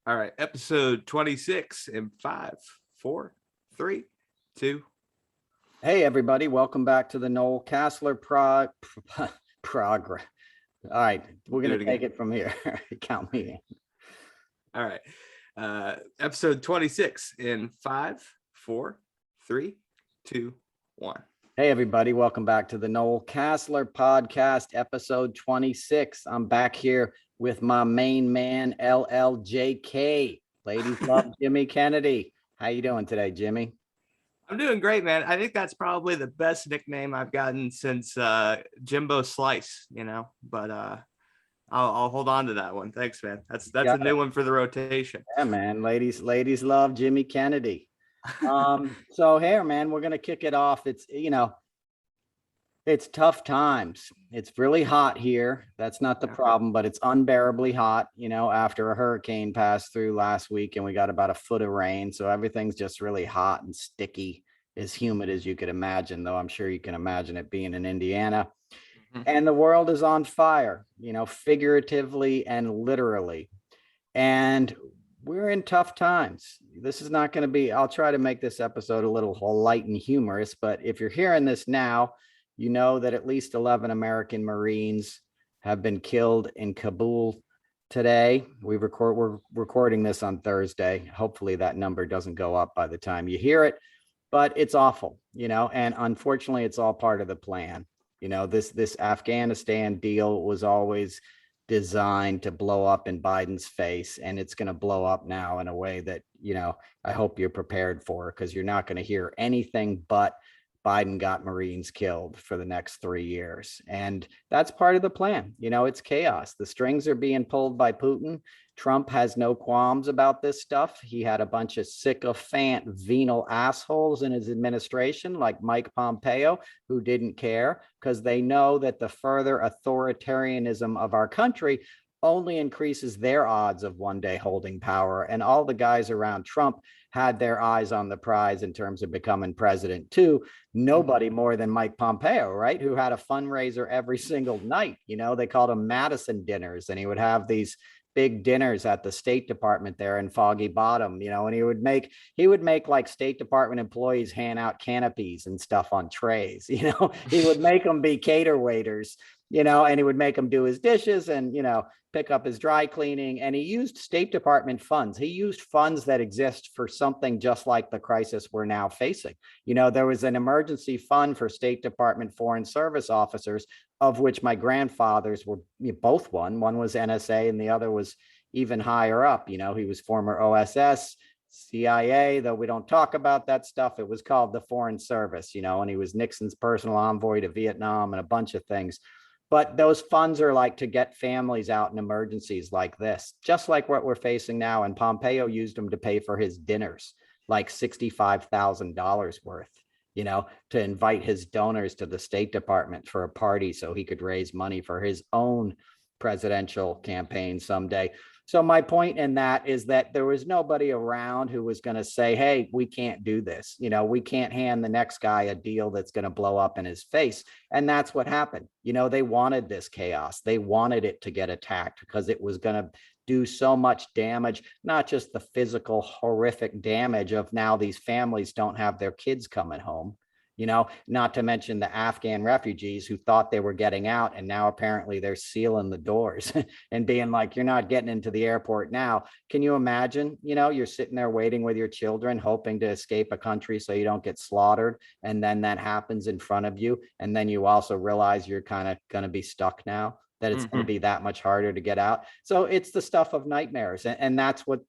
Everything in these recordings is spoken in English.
All right, episode 26 in 5, 4, 3, 2. Hey, everybody. Welcome back to the Noel Casler progress. All right, we're going to take it from here. Count me in. All right, episode 26 in 5, 4, 3, 2, 1. Hey, everybody. Welcome back to the Noel Casler podcast, episode 26. I'm back here with my main man, LLJK. Ladies love Jimmy Kennedy. How you doing today, Jimmy? I'm doing great, man. I think that's probably the best nickname I've gotten since Jimbo Slice, but I'll hold on to that one. Thanks, man. That's a new one for the rotation. Yeah, man. Ladies love Jimmy Kennedy. So here, man, we're gonna kick it off. It's tough times. It's really hot here. That's not the problem, but it's unbearably hot, after a hurricane passed through last week and we got about a foot of rain. So everything's just really hot and sticky, as humid as you could imagine, though I'm sure you can imagine it being in Indiana. And the world is on fire, figuratively and literally. And we're in tough times. This is not going to be, I'll try to make this episode a little light and humorous, but if you're hearing this now, you know that at least 11 American Marines have been killed in Kabul today. We're recording this on Thursday. Hopefully that number doesn't go up by the time you hear it, but it's awful, and unfortunately it's all part of the plan. This Afghanistan deal was always designed to blow up in Biden's face, and it's going to blow up now in a way that, I hope you're prepared for, because you're not going to hear anything but Biden got Marines killed for the next 3 years. And that's part of the plan. It's chaos. The strings are being pulled by Putin. Trump has no qualms about this stuff. He had a bunch of sycophant, venal assholes in his administration, like Mike Pompeo, who didn't care, because they know that the further authoritarianism of our country only increases their odds of one day holding power. And all the guys around Trump had their eyes on the prize in terms of becoming president too. Nobody more than Mike Pompeo, right? Who had a fundraiser every single night. They called them Madison dinners, and he would have these big dinners at the State Department there in Foggy Bottom, and he would make like State Department employees hand out canopies and stuff on trays. He would make them be cater waiters, and he would make them do his dishes and, pick up his dry cleaning. And he used State Department funds. He used funds that exist for something just like the crisis we're now facing. There was an emergency fund for State Department Foreign Service officers, of which my grandfathers were both one. One was NSA and the other was even higher up. He was former OSS, CIA, though we don't talk about that stuff. It was called the Foreign Service, and he was Nixon's personal envoy to Vietnam and a bunch of things. But those funds are like to get families out in emergencies like this, just like what we're facing now. And Pompeo used them to pay for his dinners, like $65,000 worth, to invite his donors to the State Department for a party so he could raise money for his own presidential campaign someday. So my point in that is that there was nobody around who was going to say, hey, we can't do this. We can't hand the next guy a deal that's going to blow up in his face. And that's what happened. They wanted this chaos. They wanted it to get attacked because it was going to do so much damage, not just the physical, horrific damage of now these families don't have their kids coming home. Not to mention the Afghan refugees who thought they were getting out, and now apparently they're sealing the doors and being like, you're not getting into the airport now. Can you imagine? You're sitting there waiting with your children, hoping to escape a country so you don't get slaughtered. And then that happens in front of you. And then you also realize you're kind of going to be stuck now, that it's going to be that much harder to get out. So it's the stuff of nightmares. And that's what,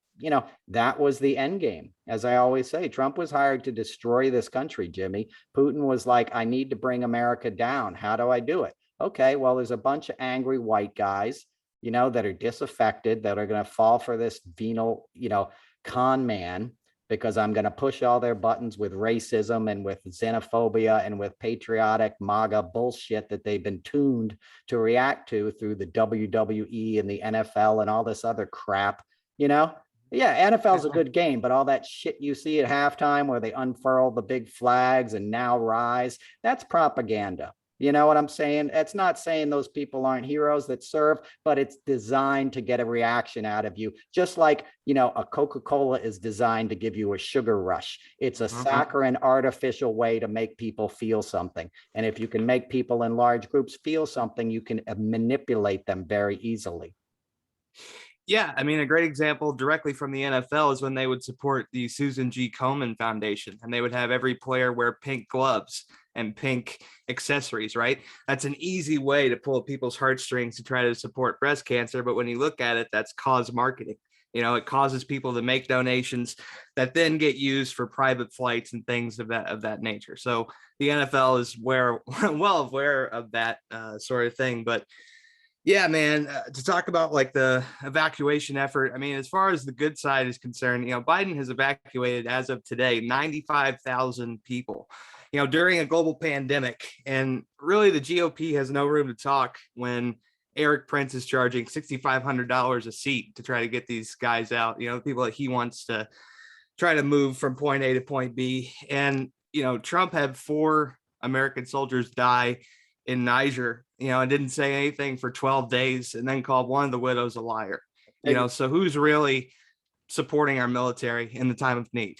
that was the end game. As I always say, Trump was hired to destroy this country, Jimmy. Putin was like, I need to bring America down. How do I do it? Okay, well, there's a bunch of angry white guys, that are disaffected, that are going to fall for this venal, con man, because I'm going to push all their buttons with racism and with xenophobia and with patriotic MAGA bullshit that they've been tuned to react to through the WWE and the NFL and all this other crap, Yeah, NFL's a good game, but all that shit you see at halftime where they unfurl the big flags and now rise, that's propaganda. You know what I'm saying? It's not saying those people aren't heroes that serve, but it's designed to get a reaction out of you. Just like, you know, a Coca-Cola is designed to give you a sugar rush. It's a saccharine artificial way to make people feel something. And if you can make people in large groups feel something, you can manipulate them very easily. Yeah, I mean, a great example directly from the NFL is when they would support the Susan G. Komen Foundation, and they would have every player wear pink gloves and pink accessories, right? That's an easy way to pull people's heartstrings to try to support breast cancer. But when you look at it, that's cause marketing. You know, it causes people to make donations that then get used for private flights and things of that nature. So the NFL is well aware of that sort of thing. But yeah, man, to talk about like the evacuation effort, I mean, as far as the good side is concerned, you know, Biden has evacuated as of today 95,000 people, you know, during a global pandemic. And really, the GOP has no room to talk when Eric Prince is charging $6,500 a seat to try to get these guys out, you know, people that he wants to try to move from point A to point B. And, you know, Trump had 4 American soldiers die in Niger, you know, and didn't say anything for 12 days and then called one of the widows a liar. You know, so who's really supporting our military in the time of need?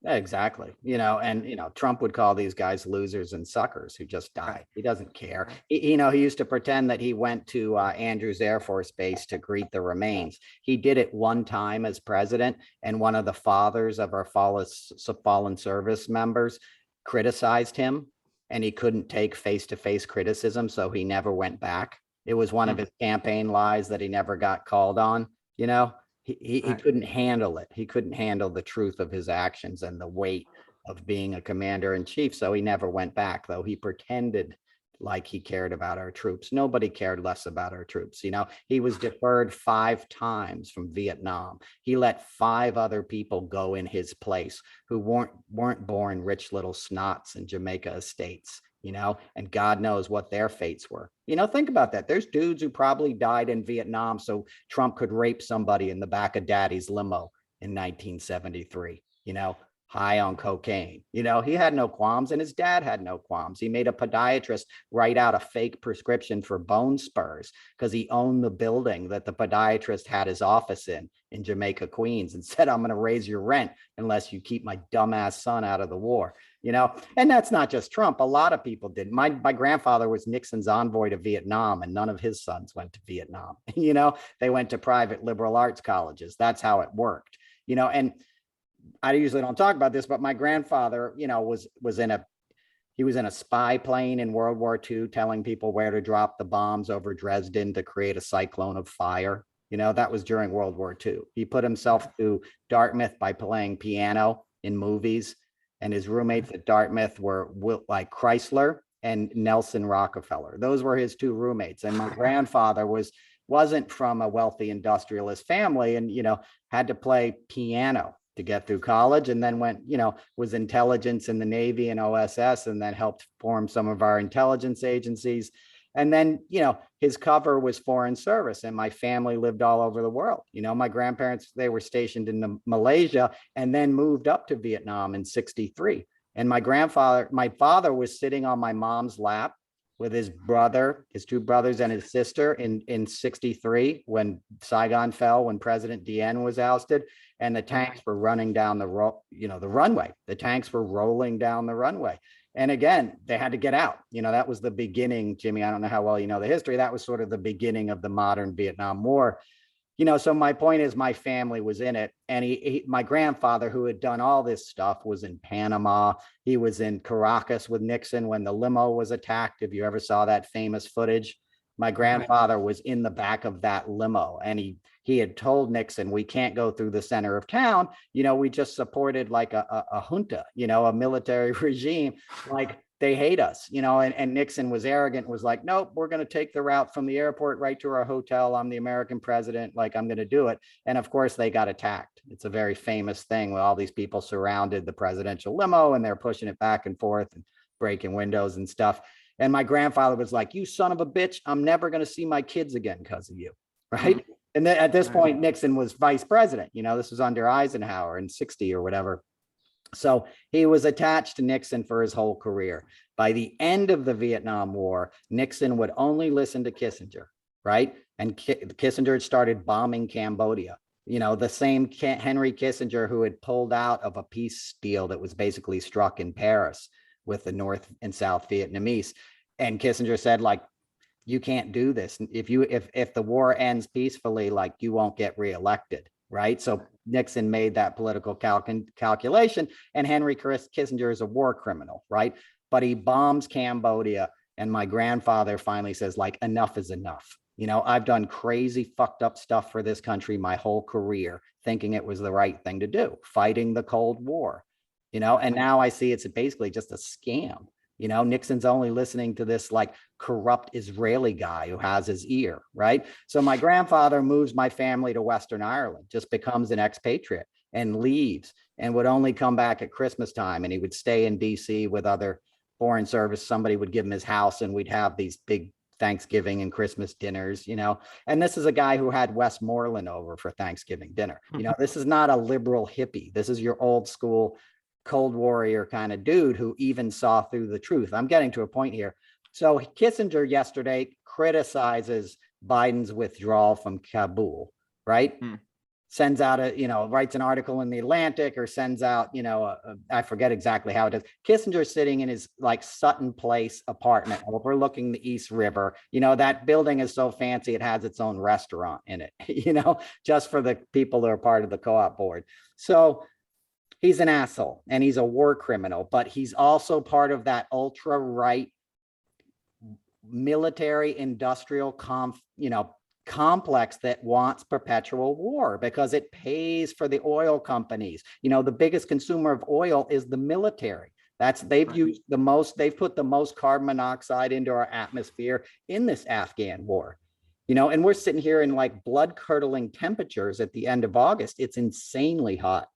Exactly. You know, and, you know, Trump would call these guys losers and suckers who just died. Right. He doesn't care. You know, he used to pretend that he went to Andrews Air Force Base to greet the remains. He did it one time as president, and one of the fathers of our fallen service members criticized him, and he couldn't take face-to-face criticism, so he never went back. It was one of his campaign lies that he never got called on. You know, he couldn't handle it. He couldn't handle the truth of his actions and the weight of being a commander in chief. So he never went back, though he pretended like he cared about our troops. Nobody cared less about our troops. You know, he was deferred 5 times from Vietnam. He let 5 other people go in his place who weren't born rich little snots in Jamaica estates, you know, and God knows what their fates were. You know, think about that. There's dudes who probably died in Vietnam so Trump could rape somebody in the back of daddy's limo in 1973, you know, high on cocaine. You know, he had no qualms, and his dad had no qualms. He made a podiatrist write out a fake prescription for bone spurs because he owned the building that the podiatrist had his office in Jamaica, Queens, and said, I'm going to raise your rent unless you keep my dumbass son out of the war. You know, and that's not just Trump. A lot of people did. My grandfather was Nixon's envoy to Vietnam, and none of his sons went to Vietnam. You know, they went to private liberal arts colleges. That's how it worked. You know, and I usually don't talk about this, but my grandfather, you know, was in a spy plane in World War II, telling people where to drop the bombs over Dresden to create a cyclone of fire. You know, that was during World War II. He put himself through Dartmouth by playing piano in movies, and his roommates at Dartmouth were like Chrysler and Nelson Rockefeller. Those were his 2 roommates. And my grandfather wasn't from a wealthy industrialist family, and, you know, had to play piano to get through college, and then went, you know, was intelligence in the Navy and OSS, and then helped form some of our intelligence agencies. And then, you know, his cover was foreign service, and my family lived all over the world. You know, my grandparents, they were stationed in Malaysia and then moved up to Vietnam in 63. And my father was sitting on my mom's lap with his brother, his 2 brothers, and his sister in 63 when Saigon fell, when President Dien was ousted, and the tanks were running down the runway. The tanks were rolling down the runway. And again, they had to get out. You know, that was the beginning, Jimmy. I don't know how well you know the history. That was sort of the beginning of the modern Vietnam War. You know, so my point is, my family was in it, and my grandfather, who had done all this stuff, was in Panama. He was in Caracas with Nixon when the limo was attacked. If you ever saw that famous footage, my grandfather was in the back of that limo, and he had told Nixon, we can't go through the center of town. You know, we just supported like a junta, you know, a military regime. Like, they hate us, you know, and Nixon was arrogant, was like, nope, we're going to take the route from the airport right to our hotel. I'm the American president. Like, I'm going to do it. And of course, they got attacked. It's a very famous thing where all these people surrounded the presidential limo, and they're pushing it back and forth and breaking windows and stuff. And my grandfather was like, you son of a bitch, I'm never going to see my kids again because of you. Right. And then at this point, Nixon was vice president. You know, this was under Eisenhower in 60 or whatever. So he was attached to Nixon for his whole career. By the end of the Vietnam War, Nixon would only listen to Kissinger, right? And Kissinger had started bombing Cambodia. You know, the same Henry Kissinger who had pulled out of a peace deal that was basically struck in Paris with the North and South Vietnamese. And Kissinger said, like, you can't do this. If the war ends peacefully, like, you won't get reelected, right? So Nixon made that political calculation, and Henry Kissinger is a war criminal, right? But he bombs Cambodia, and my grandfather finally says, like, enough is enough. You know, I've done crazy, fucked up stuff for this country my whole career, thinking it was the right thing to do, fighting the Cold War, you know, and now I see it's basically just a scam. You know, Nixon's only listening to this like corrupt Israeli guy who has his ear, right? So my grandfather moves my family to Western Ireland, just becomes an expatriate and leaves, and would only come back at Christmas time, and he would stay in DC with other foreign service. Somebody would give him his house, and we'd have these big Thanksgiving and Christmas dinners, you know. And this is a guy who had Westmoreland over for Thanksgiving dinner. You know, this is not a liberal hippie. This is your old school Cold Warrior kind of dude who even saw through the truth. I'm getting to a point here. So Kissinger yesterday criticizes Biden's withdrawal from Kabul, right? Sends out writes an article in the Atlantic, or sends out, I forget exactly how it is. Kissinger's sitting in his like Sutton Place apartment overlooking the East River. You know, that building is so fancy, it has its own restaurant in it, just for the people that are part of the co-op board. So he's an asshole and he's a war criminal, but he's also part of that ultra right military industrial complex that wants perpetual war because it pays for the oil companies. You know, the biggest consumer of oil is the military. They've used the most, they've put the most carbon monoxide into our atmosphere in this Afghan war. And we're sitting here in like blood curdling temperatures at the end of August. It's insanely hot.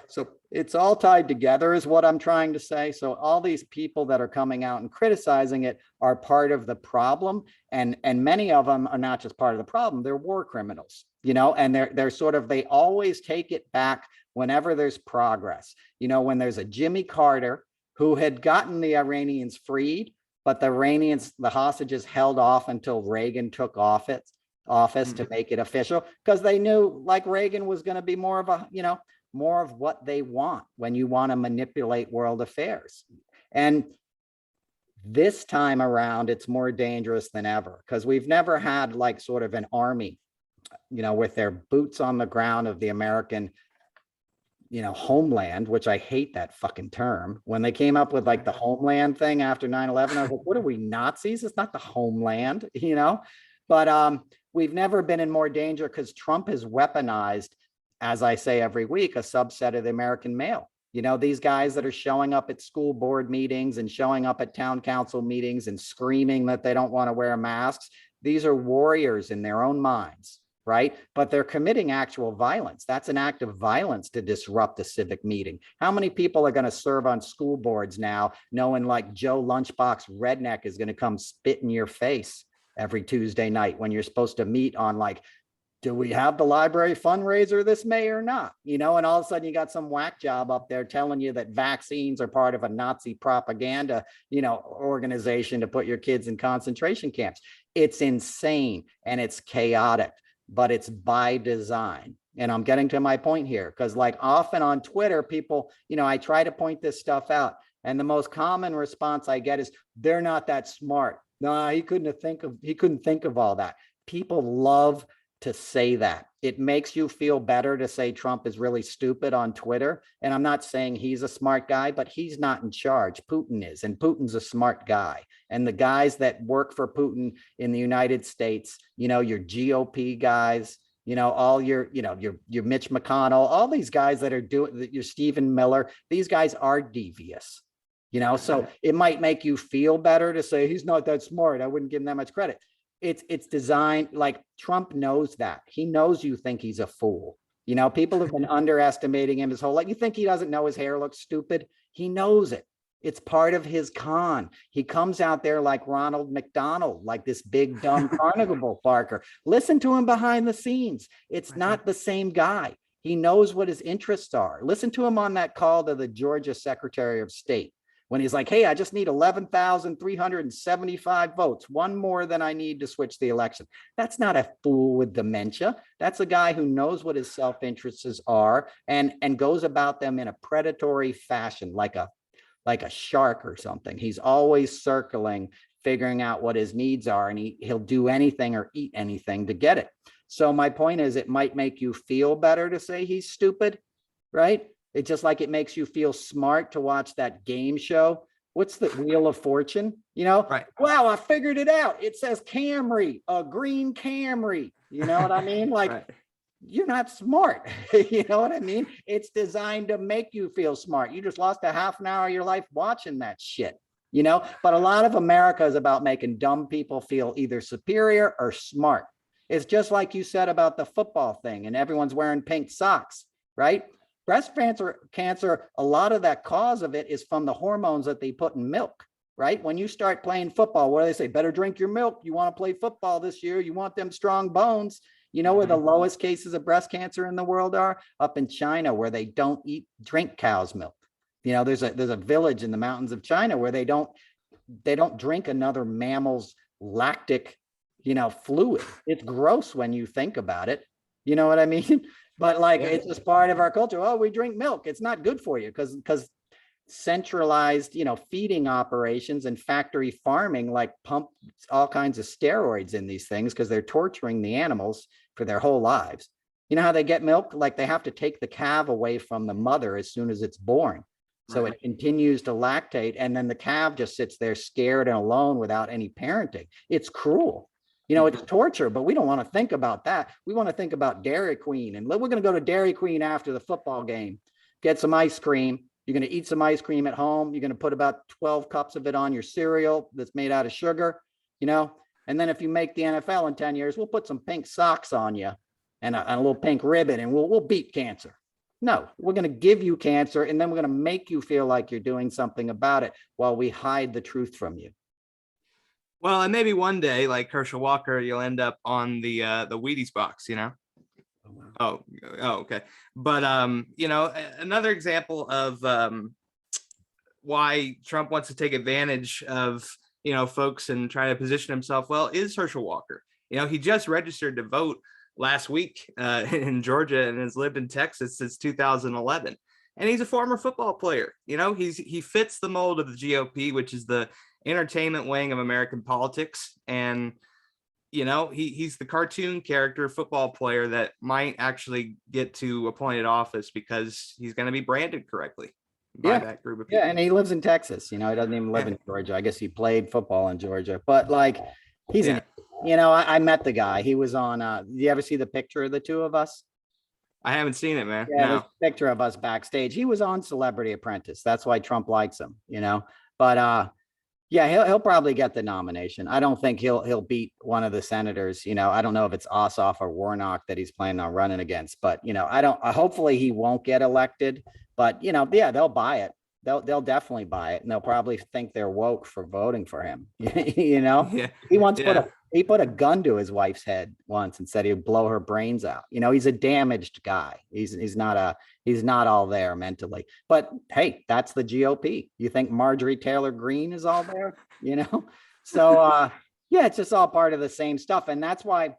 So it's all tied together is what I'm trying to say. So all these people that are coming out and criticizing it are part of the problem. And many of them are not just part of the problem, they're war criminals, and they're sort of, they always take it back whenever there's progress. When there's a Jimmy Carter who had gotten the Iranians freed, but the hostages held off until Reagan took office to make it official, because they knew like Reagan was going to be more of a, more of what they want when you want to manipulate world affairs. And this time around, it's more dangerous than ever because we've never had like sort of an army, with their boots on the ground of the American, homeland, which I hate that fucking term. When they came up with like the homeland thing after 9/11, I was like, what are we, Nazis? It's not the homeland, but we've never been in more danger because Trump has weaponized, as I say every week, a subset of the American male. These guys that are showing up at school board meetings and showing up at town council meetings and screaming that they don't want to wear masks. These are warriors in their own minds, right? But they're committing actual violence. That's an act of violence to disrupt a civic meeting. How many people are going to serve on school boards now knowing like Joe Lunchbox Redneck is going to come spit in your face every Tuesday night when you're supposed to meet on like, do we have the library fundraiser this May or not? And all of a sudden you got some whack job up there telling you that vaccines are part of a Nazi propaganda, organization to put your kids in concentration camps. It's insane and it's chaotic, but it's by design. And I'm getting to my point here because like often on Twitter, people, I try to point this stuff out. And the most common response I get is they're not that smart. No, he couldn't think of all that. People love to say that. It makes you feel better to say Trump is really stupid on Twitter. And I'm not saying he's a smart guy, but he's not in charge. Putin is, and Putin's a smart guy. And the guys that work for Putin in the United States, your GOP guys, all your Mitch McConnell, all these guys that are doing, your Stephen Miller, these guys are devious. So it might make you feel better to say he's not that smart. I wouldn't give him that much credit. It's designed, like Trump knows that. He knows you think he's a fool. People have been underestimating him his whole life. You think he doesn't know his hair looks stupid? He knows it. It's part of his con. He comes out there like Ronald McDonald, like this big dumb carnival barker. Listen to him behind the scenes. It's not the same guy. He knows what his interests are. Listen to him on that call to the Georgia Secretary of State when he's like, hey, I just need 11,375 votes, one more than I need to switch the election. That's not a fool with dementia. That's a guy who knows what his self-interests are and goes about them in a predatory fashion, like a shark or something. He's always circling, figuring out what his needs are, and he'll do anything or eat anything to get it. So my point is, it might make you feel better to say he's stupid, right? It's just like it makes you feel smart to watch that game show. What's the Wheel of Fortune? You know, Right. Wow, I figured it out. It says Camry, a green Camry. You know what I mean? Like, Right. You're not smart. You know what I mean? It's designed to make you feel smart. You just lost a half an hour of your life watching that shit, you know? But a lot of America is about making dumb people feel either superior or smart. It's just like you said about the football thing and everyone's wearing pink socks, right? Breast cancer, a lot of that cause of it is from the hormones that they put in milk, right? When you start playing football, what do they say? Better drink your milk. You want to play football this year. You want them strong bones. You know where the lowest cases of breast cancer in the world are? Up in China, where they don't drink cow's milk. You know, there's a village in the mountains of China where they don't drink another mammal's lactic, fluid. It's gross when you think about it. You know what I mean? But like, yeah. It's just part of our culture. Oh, we drink milk. It's not good for you because centralized, feeding operations and factory farming like pump all kinds of steroids in these things because they're torturing the animals for their whole lives. You know how they get milk? Like they have to take the calf away from the mother as soon as it's born. So It continues to lactate. And then the calf just sits there scared and alone without any parenting. It's cruel. It's torture, but we don't want to think about that. We want to think about Dairy Queen. And we're going to go to Dairy Queen after the football game, get some ice cream. You're going to eat some ice cream at home. You're going to put about 12 cups of it on your cereal that's made out of sugar, and then if you make the NFL in 10 years, we'll put some pink socks on you and a little pink ribbon and we'll beat cancer. No, we're going to give you cancer and then we're going to make you feel like you're doing something about it while we hide the truth from you. Well, and maybe one day, like Herschel Walker, you'll end up on the Wheaties box, Oh, okay. But, another example of why Trump wants to take advantage of, folks and try to position himself well is Herschel Walker. He just registered to vote last week in Georgia and has lived in Texas since 2011. And he's a former football player. He fits the mold of the GOP, which is the entertainment wing of American politics. And he's the cartoon character football player that might actually get to appointed office because he's going to be branded correctly by that group of people. Yeah, and he lives in Texas. He doesn't even live in Georgia. I guess he played football in Georgia, but like he's I met the guy. He was on do you ever see the picture of the two of us? I haven't seen it, man. Yeah, no. There's a picture of us backstage. He was on Celebrity Apprentice. That's why Trump likes him, but yeah, he'll probably get the nomination. I don't think he'll beat one of the senators. I don't know if it's Ossoff or Warnock that he's planning on running against, but hopefully he won't get elected, but they'll buy it. They'll definitely buy it and they'll probably think they're woke for voting for him. Yeah. He put a gun to his wife's head once and said he'd blow her brains out. He's a damaged guy. He's not all there mentally. But hey, that's the GOP. You think Marjorie Taylor Greene is all there? So yeah, it's just all part of the same stuff. And that's why,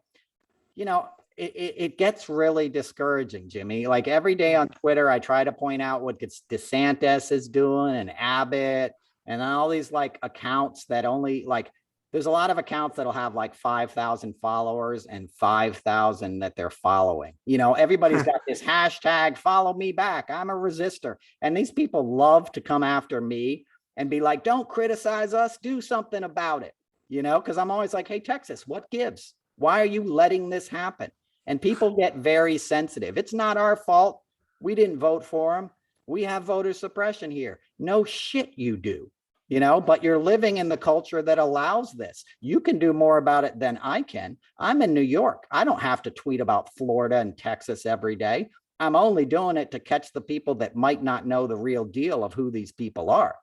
it gets really discouraging, Jimmy. Like every day on Twitter, I try to point out what DeSantis is doing and Abbott and all these like accounts that only like, there's a lot of accounts that'll have like 5,000 followers and 5,000 that they're following. Everybody's got this hashtag, follow me back. I'm a resistor. And these people love to come after me and be like, don't criticize us, do something about it. Because I'm always like, hey, Texas, what gives? Why are you letting this happen? And people get very sensitive. It's not our fault. We didn't vote for him. We have voter suppression here. No shit you do. But you're living in the culture that allows this. You can do more about it than I can. I'm in New York. I don't have to tweet about Florida and Texas every day. I'm only doing it to catch the people that might not know the real deal of who these people are,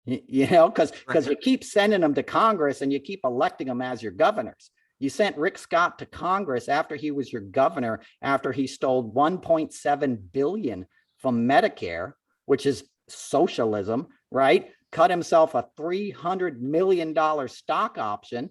because you keep sending them to Congress and you keep electing them as your governors. You sent Rick Scott to Congress after he was your governor, after he stole 1.7 billion from Medicare, which is socialism, right? Cut himself a $300 million stock option,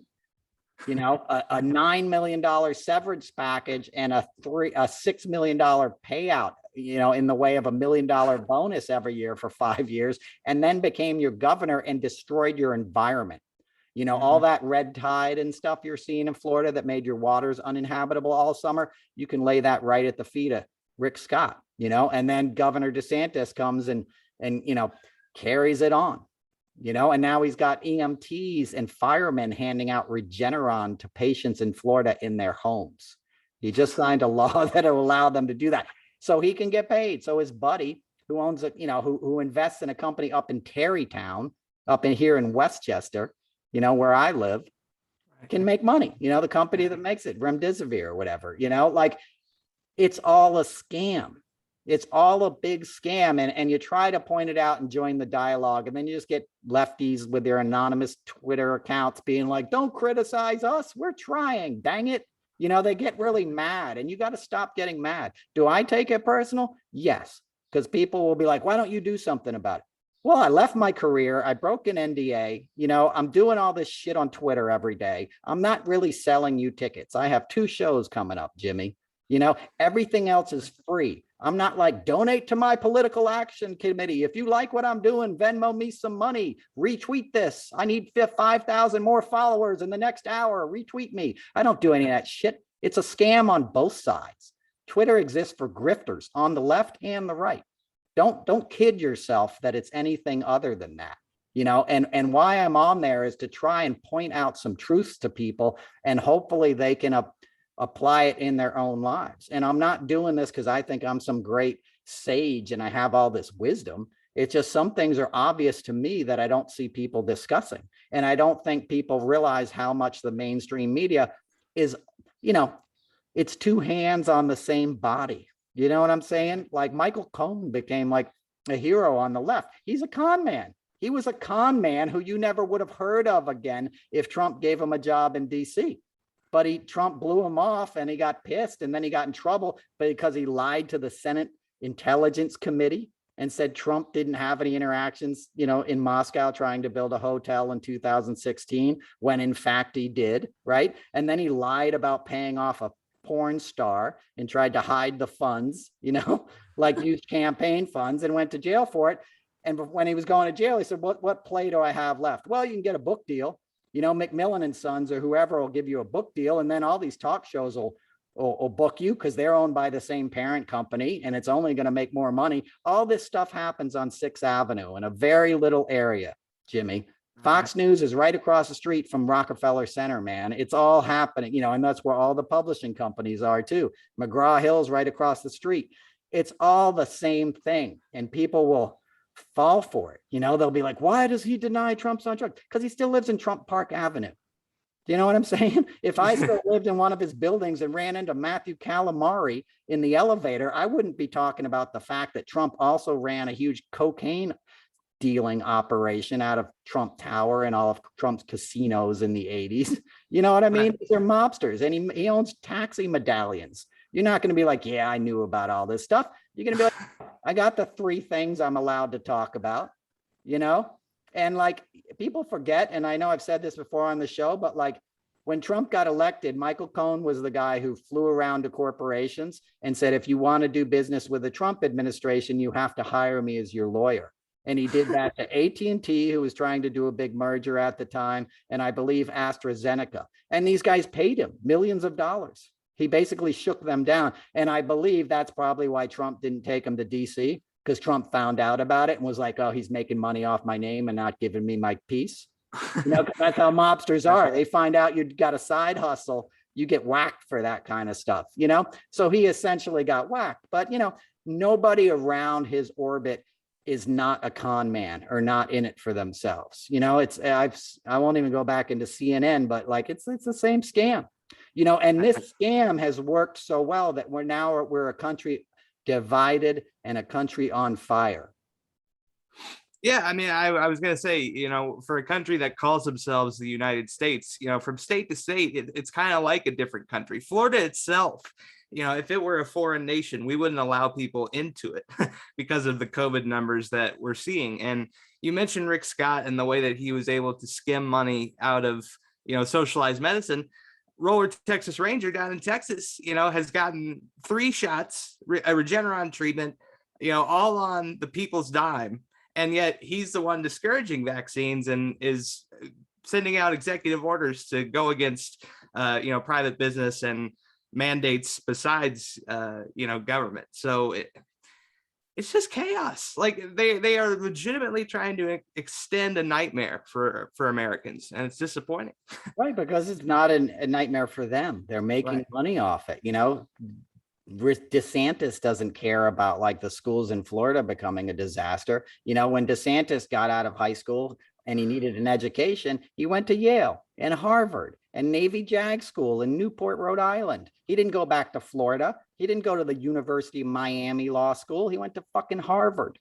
you know, a $9 million severance package, and a $6 million payout, you know, in the way of $1 million bonus every year for 5 years, and then became your governor and destroyed your environment. You know, all that red tide and stuff you're seeing in Florida that made your waters uninhabitable all summer, you can lay that right at the feet of Rick Scott, you know, and then Governor DeSantis comes and, you know, carries it on, you know, and now he's got EMTs and firemen handing out Regeneron to patients in Florida in their homes. He just signed a law that will allow them to do that so he can get paid. So his buddy who owns a, you know, who invests in a company up in Tarrytown, up in here in Westchester, you know, where I live, can make money, you know, the company that makes it, Remdesivir or whatever, you know, like it's all a scam. It's all a big scam. And you try to point it out and join the dialogue. And then you just get lefties with their anonymous Twitter accounts being like, don't criticize us. We're trying, dang it. You know, they get really mad, and you got to stop getting mad. Do I take it personal? Yes. Because people will be like, why don't you do something about it? Well, I left my career. I broke an NDA. You know, I'm doing all this shit on Twitter every day. I'm not really selling you tickets. I have 2 shows coming up, Jimmy. You know, everything else is free. I'm not like, donate to my political action committee. If you like what I'm doing, Venmo me some money. Retweet this. I need 5,000 more followers in the next hour. Retweet me. I don't do any of that shit. It's a scam on both sides. Twitter exists for grifters on the left and the right. Don't kid yourself that it's anything other than that, you know, and why I'm on there is to try and point out some truths to people, and hopefully they can apply it in their own lives. And I'm not doing this because I think I'm some great sage and I have all this wisdom. It's just some things are obvious to me that I don't see people discussing. And I don't think people realize how much the mainstream media is, you know, it's 2 hands on the same body. You know what I'm saying? Like Michael Cohen became like a hero on the left. He's a con man. He was a con man who you never would have heard of again if Trump gave him a job in DC. But Trump blew him off and he got pissed, and then he got in trouble because he lied to the Senate Intelligence Committee and said Trump didn't have any interactions, you know, in Moscow trying to build a hotel in 2016, when in fact he did, right? And then he lied about paying off a porn star and tried to hide the funds, you know, like used campaign funds, and went to jail for it. And when he was going to jail, he said, what play do I have left? Well, you can get a book deal, you know, Macmillan and Sons or whoever will give you a book deal. And then all these talk shows will book you because they're owned by the same parent company, and it's only going to make more money. All this stuff happens on 6th Avenue in a very little area, Jimmy. Fox News is right across the street from Rockefeller Center, man. It's all happening, you know, and that's where all the publishing companies are too. McGraw-Hill's right across the street. It's all the same thing, and people will fall for it. You know, they'll be like, why does he deny Trump's on drugs? Because he still lives in Trump Park Avenue. Do you know what I'm saying? If I still lived in one of his buildings and ran into Matthew Calamari in the elevator, I wouldn't be talking about the fact that Trump also ran a huge cocaine dealing operation out of Trump Tower and all of Trump's casinos in the 80s. You know what I mean? They're mobsters, and he owns taxi medallions. You're not going to be like, yeah, I knew about all this stuff. You're going to be like, I got the 3 things I'm allowed to talk about, you know? And like, people forget, and I know I've said this before on the show, but like when Trump got elected, Michael Cohen was the guy who flew around to corporations and said, if you want to do business with the Trump administration, you have to hire me as your lawyer. And he did that to AT&T, who was trying to do a big merger at the time, and I believe AstraZeneca. And these guys paid him millions of dollars. He basically shook them down. And I believe that's probably why Trump didn't take him to DC, because Trump found out about it and was like, oh, he's making money off my name and not giving me my piece. You know, that's how mobsters are. They find out you've got a side hustle, you get whacked for that kind of stuff, you know? So he essentially got whacked. But, you know, nobody around his orbit is not a con man or not in it for themselves. You know, I won't even go back into CNN, but like, it's the same scam, you know, and this scam has worked so well that we're a country divided and a country on fire. Yeah, I mean, I was gonna say, for a country that calls themselves the United States, from state to state, it's kind of like a different country. Florida itself, if it were a foreign nation, we wouldn't allow people into it because of the COVID numbers that we're seeing. And you mentioned Rick Scott and the way that he was able to skim money out of, socialized medicine. Roller Texas Ranger down in Texas, has gotten 3 shots, a Regeneron treatment, all on the people's dime. And yet he's the one discouraging vaccines and is sending out executive orders to go against, private business and mandates besides, government. So it's just chaos. Like they are legitimately trying to extend a nightmare for Americans, and it's disappointing. Right, because it's not a nightmare for them. They're making money off it. DeSantis doesn't care about like the schools in Florida becoming a disaster. When DeSantis got out of high school and he needed an education, he went to Yale and Harvard and Navy JAG School in Newport, Rhode Island. He didn't go back to Florida. He didn't go to the University of Miami Law School. He went to fucking Harvard.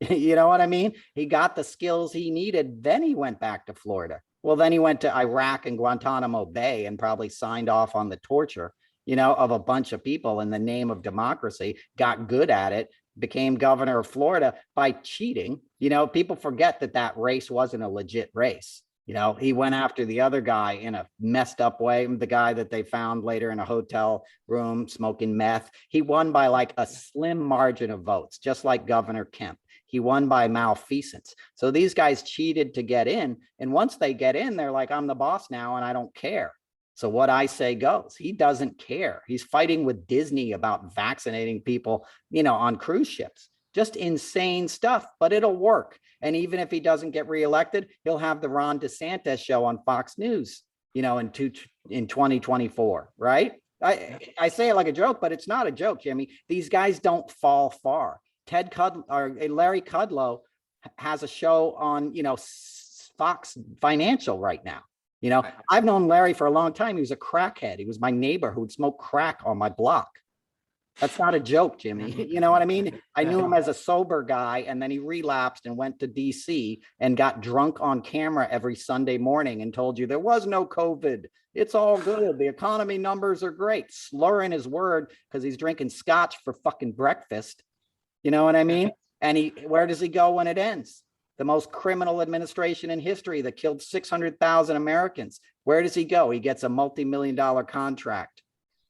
You know what I mean? He got the skills he needed. Then he went back to Florida. Well, then he went to Iraq and Guantanamo Bay and probably signed off on the torture, of a bunch of people in the name of democracy, got good at it, became governor of Florida by cheating. People forget that race wasn't a legit race. He went after the other guy in a messed up way, the guy that they found later in a hotel room smoking meth. He won by like a slim margin of votes, just like Governor Kemp. He won by malfeasance. So these guys cheated to get in. And once they get in, they're like, I'm the boss now and I don't care. So what I say goes. He doesn't care. He's fighting with Disney about vaccinating people, on cruise ships. Just insane stuff, but it'll work. And even if he doesn't get reelected, he'll have the Ron DeSantis show on Fox News, in 2024, right? I say it like a joke, but it's not a joke, Jimmy. These guys don't fall far. Larry Kudlow has a show on, Fox Financial right now. I've known Larry for a long time. He was a crackhead. He was my neighbor who would smoke crack on my block. That's not a joke, Jimmy. You know what I mean? I knew him as a sober guy, and then he relapsed and went to DC and got drunk on camera every Sunday morning and told you there was no COVID. It's all good. The economy numbers are great. Slurring his word because he's drinking scotch for fucking breakfast. You know what I mean? And where does he go when it ends? The most criminal administration in history that killed 600,000 Americans. Where does he go? He gets a multi-million-dollar contract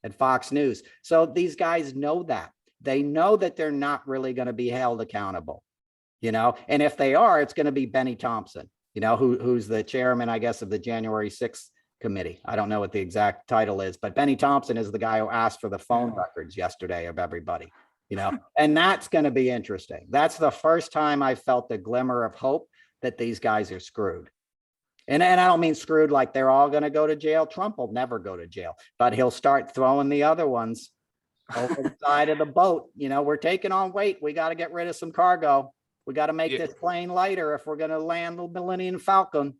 at Fox News. So these guys know that. They know that they're not really going to be held accountable, and if they are, it's going to be Benny Thompson, who's the chairman, I guess, of the January 6th committee. I don't know what the exact title is, but Benny Thompson is the guy who asked for the phone records yesterday of everybody. And that's going to be interesting. That's the first time I felt a glimmer of hope that these guys are screwed. And I don't mean screwed like they're all going to go to jail. Trump will never go to jail, but he'll start throwing the other ones over the side of the boat. We're taking on weight. We got to get rid of some cargo. We got to make this plane lighter if we're going to land the Millennium Falcon.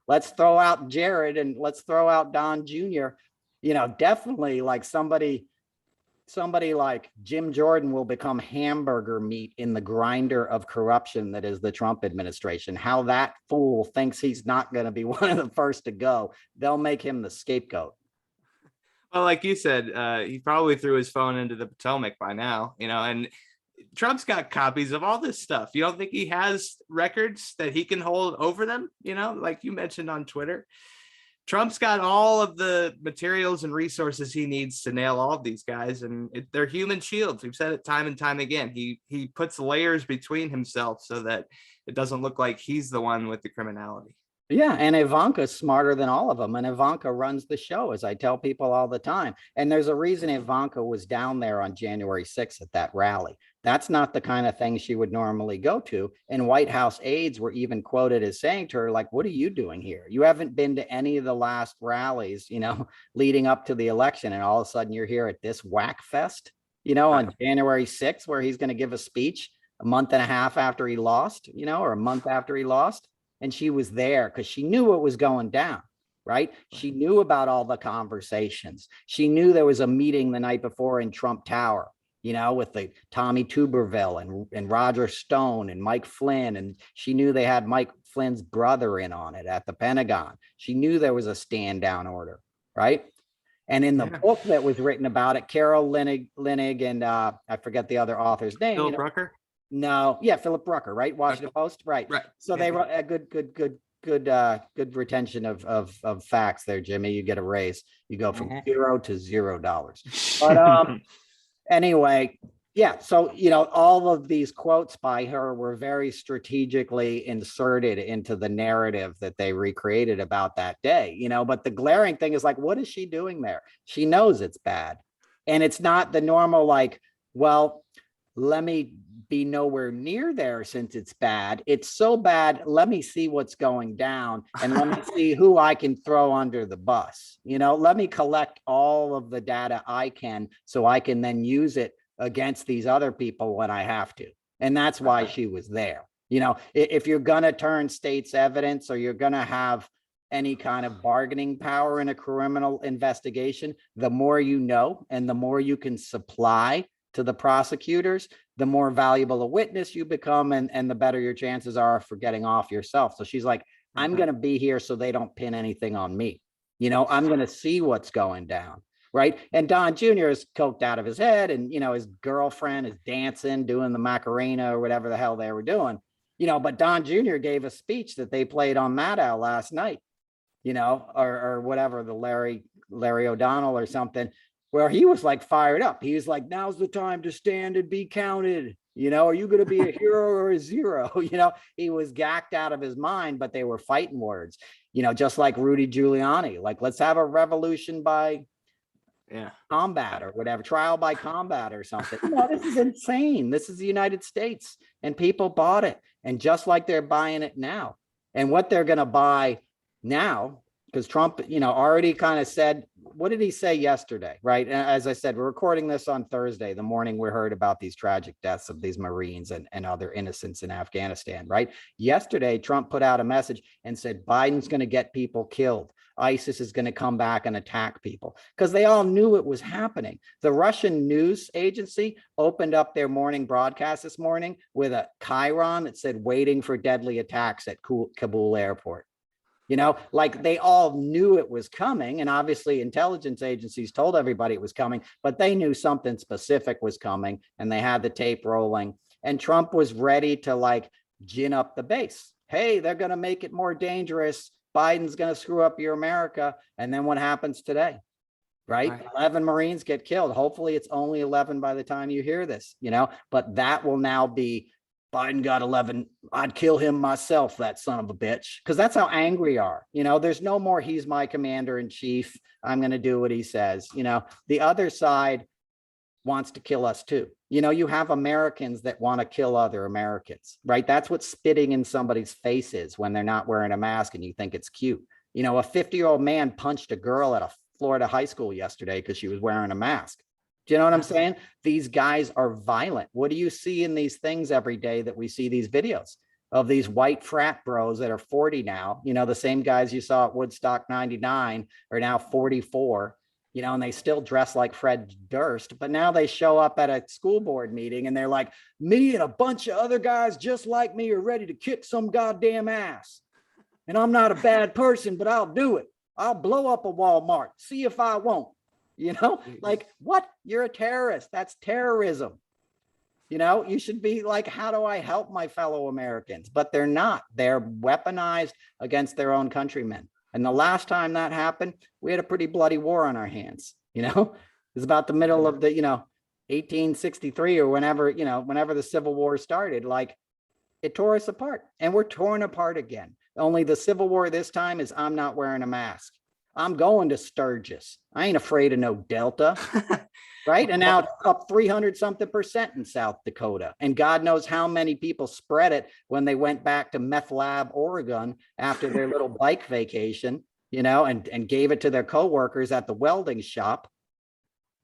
Let's throw out Jared and let's throw out Don Jr. Definitely like somebody like Jim Jordan will become hamburger meat in the grinder of corruption that is the Trump administration. How that fool thinks he's not going to be one of the first to go. They'll make him the scapegoat. Well, like you said, he probably threw his phone into the Potomac by now, and Trump's got copies of all this stuff. You don't think he has records that he can hold over them? Like you mentioned on Twitter. Trump's got all of the materials and resources he needs to nail all of these guys, and they're human shields. We've said it time and time again. He puts layers between himself so that it doesn't look like he's the one with the criminality. Yeah, and Ivanka's smarter than all of them, and Ivanka runs the show, as I tell people all the time. And there's a reason Ivanka was down there on January 6th at that rally. That's not the kind of thing she would normally go to. And White House aides were even quoted as saying to her, like, what are you doing here? You haven't been to any of the last rallies, leading up to the election. And all of a sudden you're here at this whack fest, on January 6th, where he's going to give a speech a month and a half after he lost, or a month after he lost. And she was there because she knew what was going down, right? She knew about all the conversations. She knew there was a meeting the night before in Trump Tower. with the Tommy Tuberville and Roger Stone and Mike Flynn. And she knew they had Mike Flynn's brother in on it at the Pentagon. She knew there was a stand down order, right? And in the book that was written about it, Carol Linig and I forget the other author's name. Philip Rucker? No, yeah, Philip Rucker, right? Washington Post, right? Right. So they wrote a good retention of facts there, Jimmy. You get a raise. You go from $0 to $0. But anyway, yeah. So all of these quotes by her were very strategically inserted into the narrative that they recreated about that day. But the glaring thing is, like, what is she doing there? She knows it's bad, and it's not the normal, like, well, let me be nowhere near there since it's bad. It's so bad, let me see what's going down and let me see who I can throw under the bus. Let me collect all of the data I can so I can then use it against these other people when I have to. And that's why she was there. If you're going to turn state's evidence, or you're going to have any kind of bargaining power in a criminal investigation, the more you know and the more you can supply to the prosecutors, the more valuable a witness you become, and the better your chances are for getting off yourself. So she's like, I'm going to be here so they don't pin anything on me. I'm going to see what's going down. Right. And Don Jr. is coked out of his head, and, his girlfriend is dancing, doing the Macarena or whatever the hell they were doing, but Don Jr. gave a speech that they played on Maddow last night, or whatever, the Larry O'Donnell or something, where he was like fired up. He was like, now's the time to stand and be counted. Are you going to be a hero or a zero? He was gacked out of his mind, but they were fighting words, just like Rudy Giuliani, like, let's have a revolution by combat or whatever, trial by combat or something. This is insane. This is the United States, and people bought it. And just like they're buying it now, and what they're going to buy now, because Trump, already kind of said, what did he say yesterday? Right. As I said, we're recording this on Thursday, the morning we heard about these tragic deaths of these Marines and other innocents in Afghanistan. Right. Yesterday, Trump put out a message and said, Biden's going to get people killed. ISIS is going to come back and attack people, because they all knew it was happening. The Russian news agency opened up their morning broadcast this morning with a chyron that said, waiting for deadly attacks at Kabul airport. Like, they all knew it was coming, and obviously intelligence agencies told everybody it was coming, but they knew something specific was coming, and they had the tape rolling, and Trump was ready to, like, gin up the base. Hey, they're going to make it more dangerous. Biden's going to screw up your America. And then what happens today? Right? 11 Marines get killed. Hopefully it's only 11 by the time you hear this, but that will now be, Biden got 11. I'd kill him myself, that son of a bitch. Because that's how angry we are. There's no more, he's my commander in chief, I'm going to do what he says. The other side wants to kill us too. You have Americans that want to kill other Americans, right? That's what spitting in somebody's face is when they're not wearing a mask and you think it's cute. A 50-year-old man punched a girl at a Florida high school yesterday because she was wearing a mask. Do you know what I'm saying? These guys are violent. What do you see in these things every day that we see these videos of these white frat bros that are 40 now? The same guys you saw at Woodstock 99 are now 44, and they still dress like Fred Durst, but now they show up at a school board meeting and they're like, me and a bunch of other guys just like me are ready to kick some goddamn ass. And I'm not a bad person, but I'll do it. I'll blow up a Walmart. See if I won't. Like, what? You're a terrorist. That's terrorism. You should be like, how do I help my fellow Americans? But they're not. They're weaponized against their own countrymen. And the last time that happened, we had a pretty bloody war on our hands. It was about the middle of the, 1863 or whenever the Civil War started. Like, it tore us apart, and we're torn apart again. Only the Civil War this time is, I'm not wearing a mask. I'm going to Sturgis. I ain't afraid of no Delta. Right. And now it's up 300-something% in South Dakota. And God knows how many people spread it when they went back to Meth Lab, Oregon after their little bike vacation, and gave it to their coworkers at the welding shop.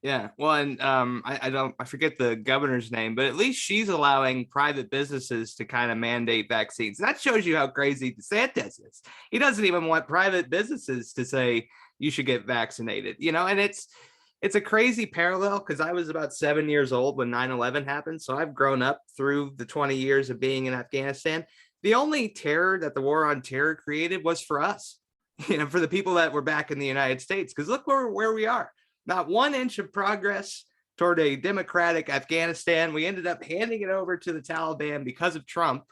Yeah. Well, and I forget the governor's name, but at least she's allowing private businesses to kind of mandate vaccines. That shows you how crazy DeSantis is. He doesn't even want private businesses to say you should get vaccinated, and it's a crazy parallel because I was about 7 years old when 9/11 happened. So I've grown up through the 20 years of being in Afghanistan. The only terror that the war on terror created was for us, for the people that were back in the United States. Because look where we are. Not 1 inch of progress toward a democratic Afghanistan. We ended up handing it over to the Taliban because of Trump.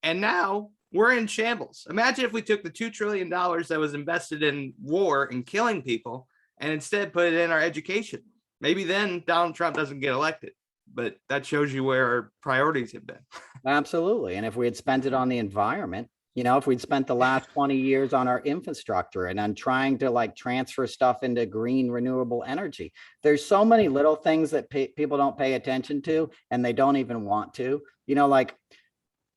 And now we're in shambles. Imagine if we took the $2 trillion that was invested in war and killing people and instead put it in our education. Maybe then Donald Trump doesn't get elected, but that shows you where our priorities have been. Absolutely. And if we had spent it on the environment, if we'd spent the last 20 years on our infrastructure and on trying to like transfer stuff into green renewable energy, there's so many little things that people don't pay attention to, and they don't even want to, like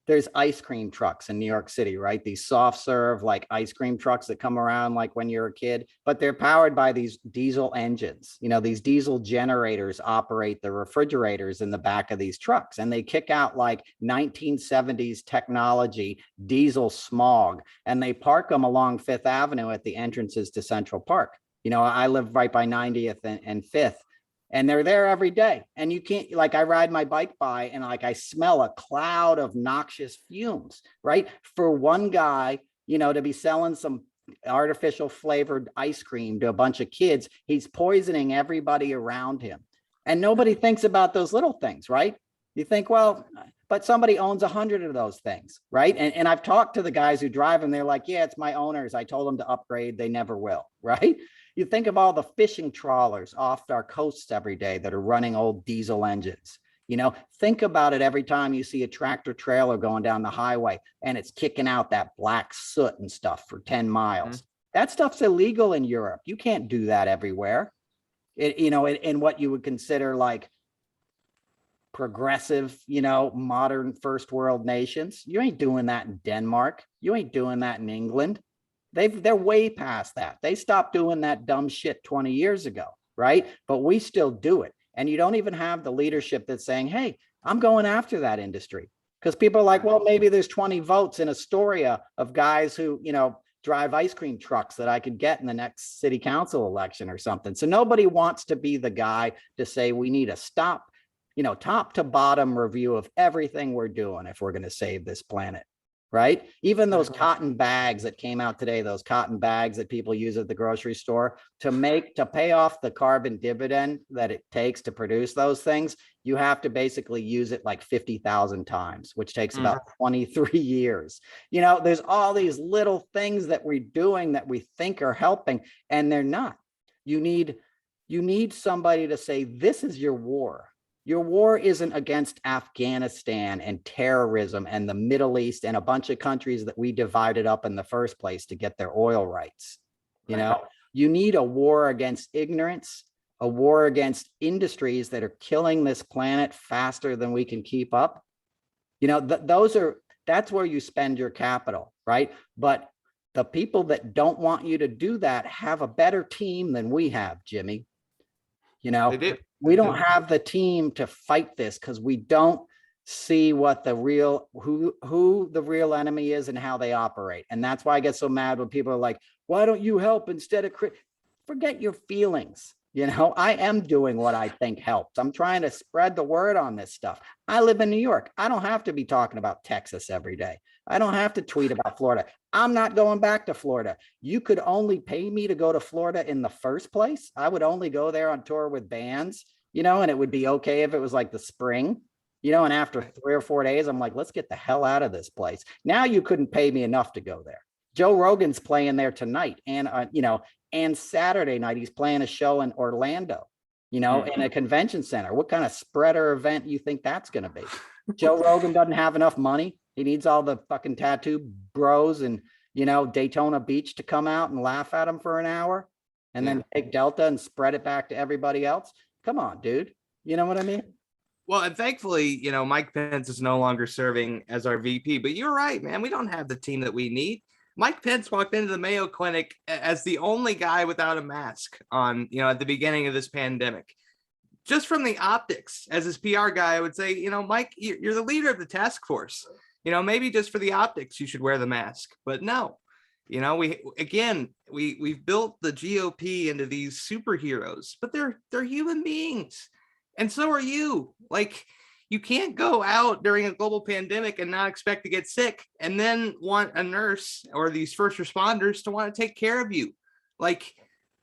there's ice cream trucks in New York City, right? These soft serve like ice cream trucks that come around like when you're a kid, but they're powered by these diesel engines. These diesel generators operate the refrigerators in the back of these trucks, and they kick out like 1970s technology diesel smog, and they park them along Fifth Avenue at the entrances to Central Park. I live right by 90th and Fifth. And they're there every day. And you can't, like, I ride my bike by and like I smell a cloud of noxious fumes, right? For one guy, to be selling some artificial flavored ice cream to a bunch of kids, he's poisoning everybody around him. And nobody thinks about those little things, right? You think, well, but somebody owns 100 of those things, right? And I've talked to the guys who drive them. They're like, yeah, it's my owners. I told them to upgrade. They never will, right? You think of all the fishing trawlers off our coasts every day that are running old diesel engines. Think about it every time you see a tractor trailer going down the highway and it's kicking out that black soot and stuff for 10 miles. That stuff's illegal in Europe. You can't do that everywhere. In what you would consider like progressive, modern first world nations. You ain't doing that in Denmark. You ain't doing that in England. They're way past that. They stopped doing that dumb shit 20 years ago, right? But we still do it. And you don't even have the leadership that's saying, hey, I'm going after that industry. Because people are like, well, maybe there's 20 votes in Astoria of guys who, drive ice cream trucks that I could get in the next city council election or something. So nobody wants to be the guy to say we need a top to bottom review of everything we're doing if we're going to save this planet. Right? Even those cotton bags that came out today, those cotton bags that people use at the grocery store to pay off the carbon dividend that it takes to produce those things, you have to basically use it like 50,000 times, which takes about 23 years. There's all these little things that we're doing that we think are helping, and they're not. You need somebody to say, this is your war. Your war isn't against Afghanistan and terrorism and the Middle East and a bunch of countries that we divided up in the first place to get their oil rights. You need a war against ignorance, a war against industries that are killing this planet faster than we can keep up. That's where you spend your capital, right? But the people that don't want you to do that have a better team than we have, Jimmy. They do. We don't have the team to fight this because we don't see what who the real enemy is and how they operate. And that's why I get so mad when people are like, why don't you help instead of forget your feelings. I am doing what I think helps. I'm trying to spread the word on this stuff. I live in New York. I don't have to be talking about Texas every day. I don't have to tweet about Florida. I'm not going back to Florida. You could only pay me to go to Florida in the first place. I would only go there on tour with bands, and it would be okay if it was like the spring, and after 3 or 4 days, I'm like, let's get the hell out of this place. Now you couldn't pay me enough to go there. Joe Rogan's playing there tonight. And, and Saturday night, he's playing a show in Orlando, in a convention center. What kind of spreader event you think that's going to be? Joe Rogan doesn't have enough money. He needs all the fucking tattoo bros and, Daytona Beach to come out and laugh at him for an hour and then take Delta and spread it back to everybody else. Come on, dude. You know what I mean? Well, and thankfully, Mike Pence is no longer serving as our VP, but you're right, man. We don't have the team that we need. Mike Pence walked into the Mayo Clinic as the only guy without a mask on, at the beginning of this pandemic. Just from the optics, as his PR guy, I would say, Mike, you're the leader of the task force. Maybe just for the optics, you should wear the mask. But no, You know, we've built the GOP into these superheroes, but they're human beings, and so are you. Like, you can't go out during a global pandemic and not expect to get sick, and then want a nurse or these first responders to want to take care of you. Like,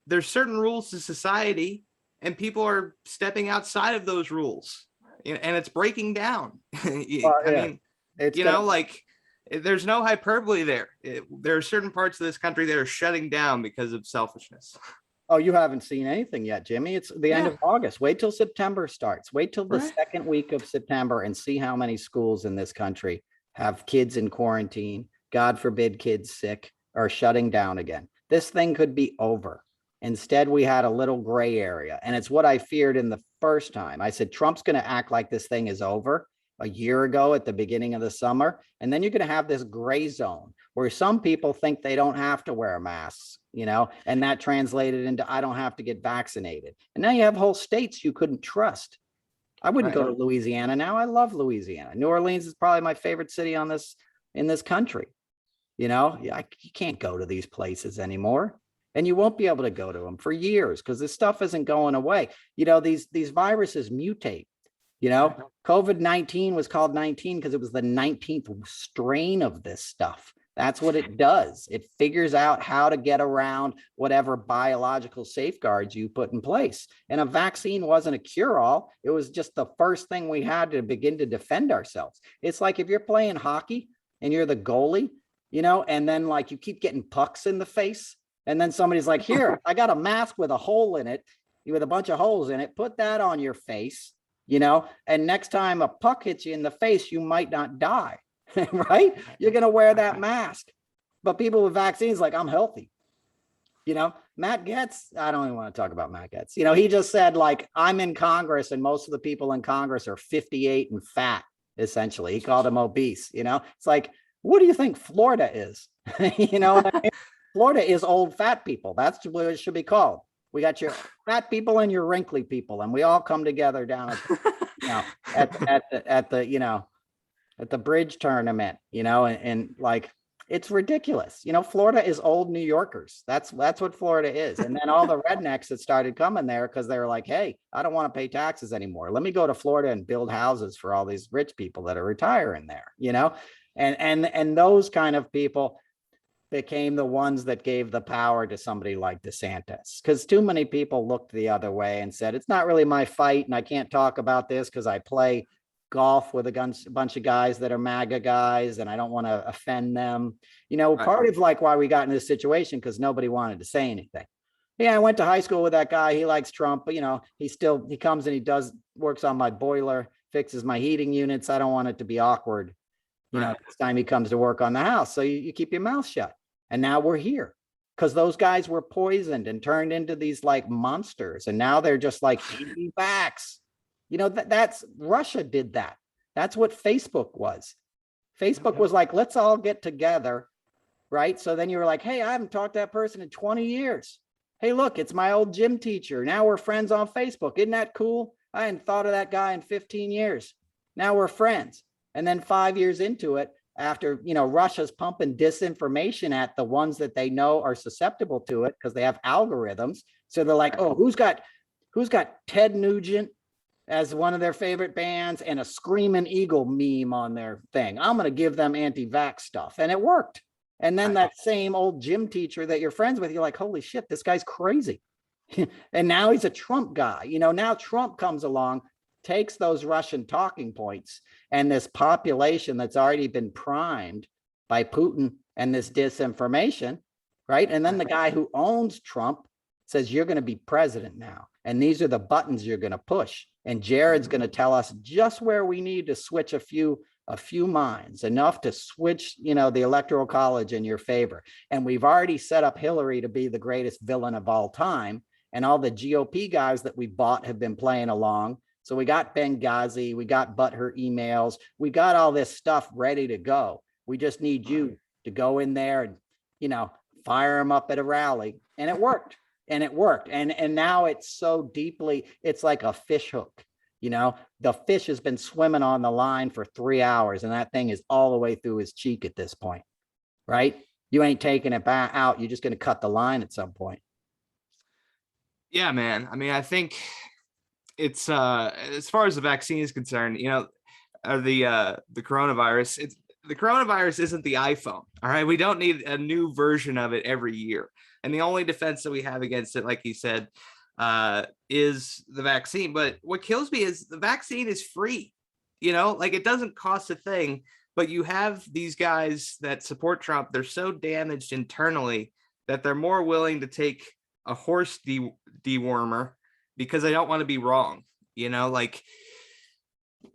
there's certain rules to society, and people are stepping outside of those rules, and it's breaking down. Well, I yeah, mean, it's you know, like, there's no hyperbole there. There are certain parts of this country that are shutting down because of selfishness. Oh, you haven't seen anything yet, Jimmy. It's the end Yeah. of August. Wait till September starts. Wait till the Right. second week of September and see how many schools in this country have kids in quarantine. God forbid kids sick or shutting down again. This thing could be over. Instead, we had a little gray area. And it's what I feared in the first time. I said, Trump's going to act like this thing is over a year ago at the beginning of the summer. And then you're going to have this gray zone where some people think they don't have to wear masks, you know, and that translated into I don't have to get vaccinated. And now you have whole states you couldn't trust. I wouldn't go to Louisiana now. I love Louisiana. New Orleans is probably my favorite city in this country. You know, you can't go to these places anymore. And you won't be able to go to them for years because this stuff isn't going away. You know, these viruses mutate. You know, COVID-19 was called 19 because it was the 19th strain of this stuff. That's what it does. It figures out how to get around whatever biological safeguards you put in place. And a vaccine wasn't a cure-all. It was just the first thing we had to begin to defend ourselves. It's like if you're playing hockey and you're the goalie, you know, and then like you keep getting pucks in the face. And then somebody's like, here, I got a mask with a hole in it, with a bunch of holes in it. Put that on your face. You know, and next time a puck hits you in the face, you might not die, right? You're going to wear that mask. But people with vaccines, like, I'm healthy. You know, Matt Gaetz, I don't even want to talk about Matt Gaetz. You know, he just said, like, I'm in Congress and most of the people in Congress are 58 and fat, essentially. He called them obese. You know, it's like, what do you think Florida is? You know what I mean? Florida is old fat people. That's what it should be called. We got your fat people and your wrinkly people, and we all come together down at you know, at the bridge tournament, you know, and like it's ridiculous. You know, Florida is old New Yorkers. That's what Florida is. And then all the rednecks that started coming there because they were like, hey, I don't want to pay taxes anymore. Let me go to Florida and build houses for all these rich people that are retiring there, you know, and those kind of people became the ones that gave the power to somebody like DeSantis, because too many people looked the other way and said, it's not really my fight. And I can't talk about this because I play golf with a bunch of guys that are MAGA guys and I don't want to offend them. You know, part of like why we got in this situation, because nobody wanted to say anything. Yeah, I went to high school with that guy. He likes Trump, but you know, he comes and works on my boiler, fixes my heating units. I don't want it to be awkward, you know, this time he comes to work on the house. So you keep your mouth shut. And now we're here because those guys were poisoned and turned into these like monsters. And now they're just like anti-vax. You know, that's Russia did that. That's what Facebook was. Facebook was like, let's all get together. Right. So then you were like, hey, I haven't talked to that person in 20 years. Hey, look, it's my old gym teacher. Now we're friends on Facebook. Isn't that cool? I hadn't thought of that guy in 15 years. Now we're friends. And then 5 years into it, after, you know, Russia's pumping disinformation at the ones that they know are susceptible to it because they have algorithms. So they're like, oh, who's got Ted Nugent as one of their favorite bands and a Screaming Eagle meme on their thing? I'm going to give them anti-vax stuff. And it worked. And then that same old gym teacher that you're friends with, you're like, holy shit, this guy's crazy. And now he's a Trump guy. You know, now Trump comes along, takes those Russian talking points and this population that's already been primed by Putin and this disinformation, right? And then the guy who owns Trump says, you're going to be president now. And these are the buttons you're going to push. And Jared's going to tell us just where we need to switch a few minds, enough to switch, you know, the electoral college in your favor. And we've already set up Hillary to be the greatest villain of all time. And all the GOP guys that we bought have been playing along. So we got Benghazi, we got butthurt emails, we got all this stuff ready to go. We just need you to go in there and, you know, fire them up at a rally. And it worked. And it worked. And now it's so deeply, it's like a fish hook. You know, the fish has been swimming on the line for 3 hours and that thing is all the way through his cheek at this point. Right. you ain't taking it back out. You're just going to cut the line at some point. Yeah, man. I mean, I think it's as far as the vaccine is concerned, the coronavirus, the coronavirus isn't the iPhone. All right. We don't need a new version of it every year. And the only defense that we have against it, like you said, is the vaccine. But what kills me is the vaccine is free. Like it doesn't cost a thing, but you have these guys that support Trump. They're so damaged internally that they're more willing to take a horse dewormer because they don't want to be wrong. Like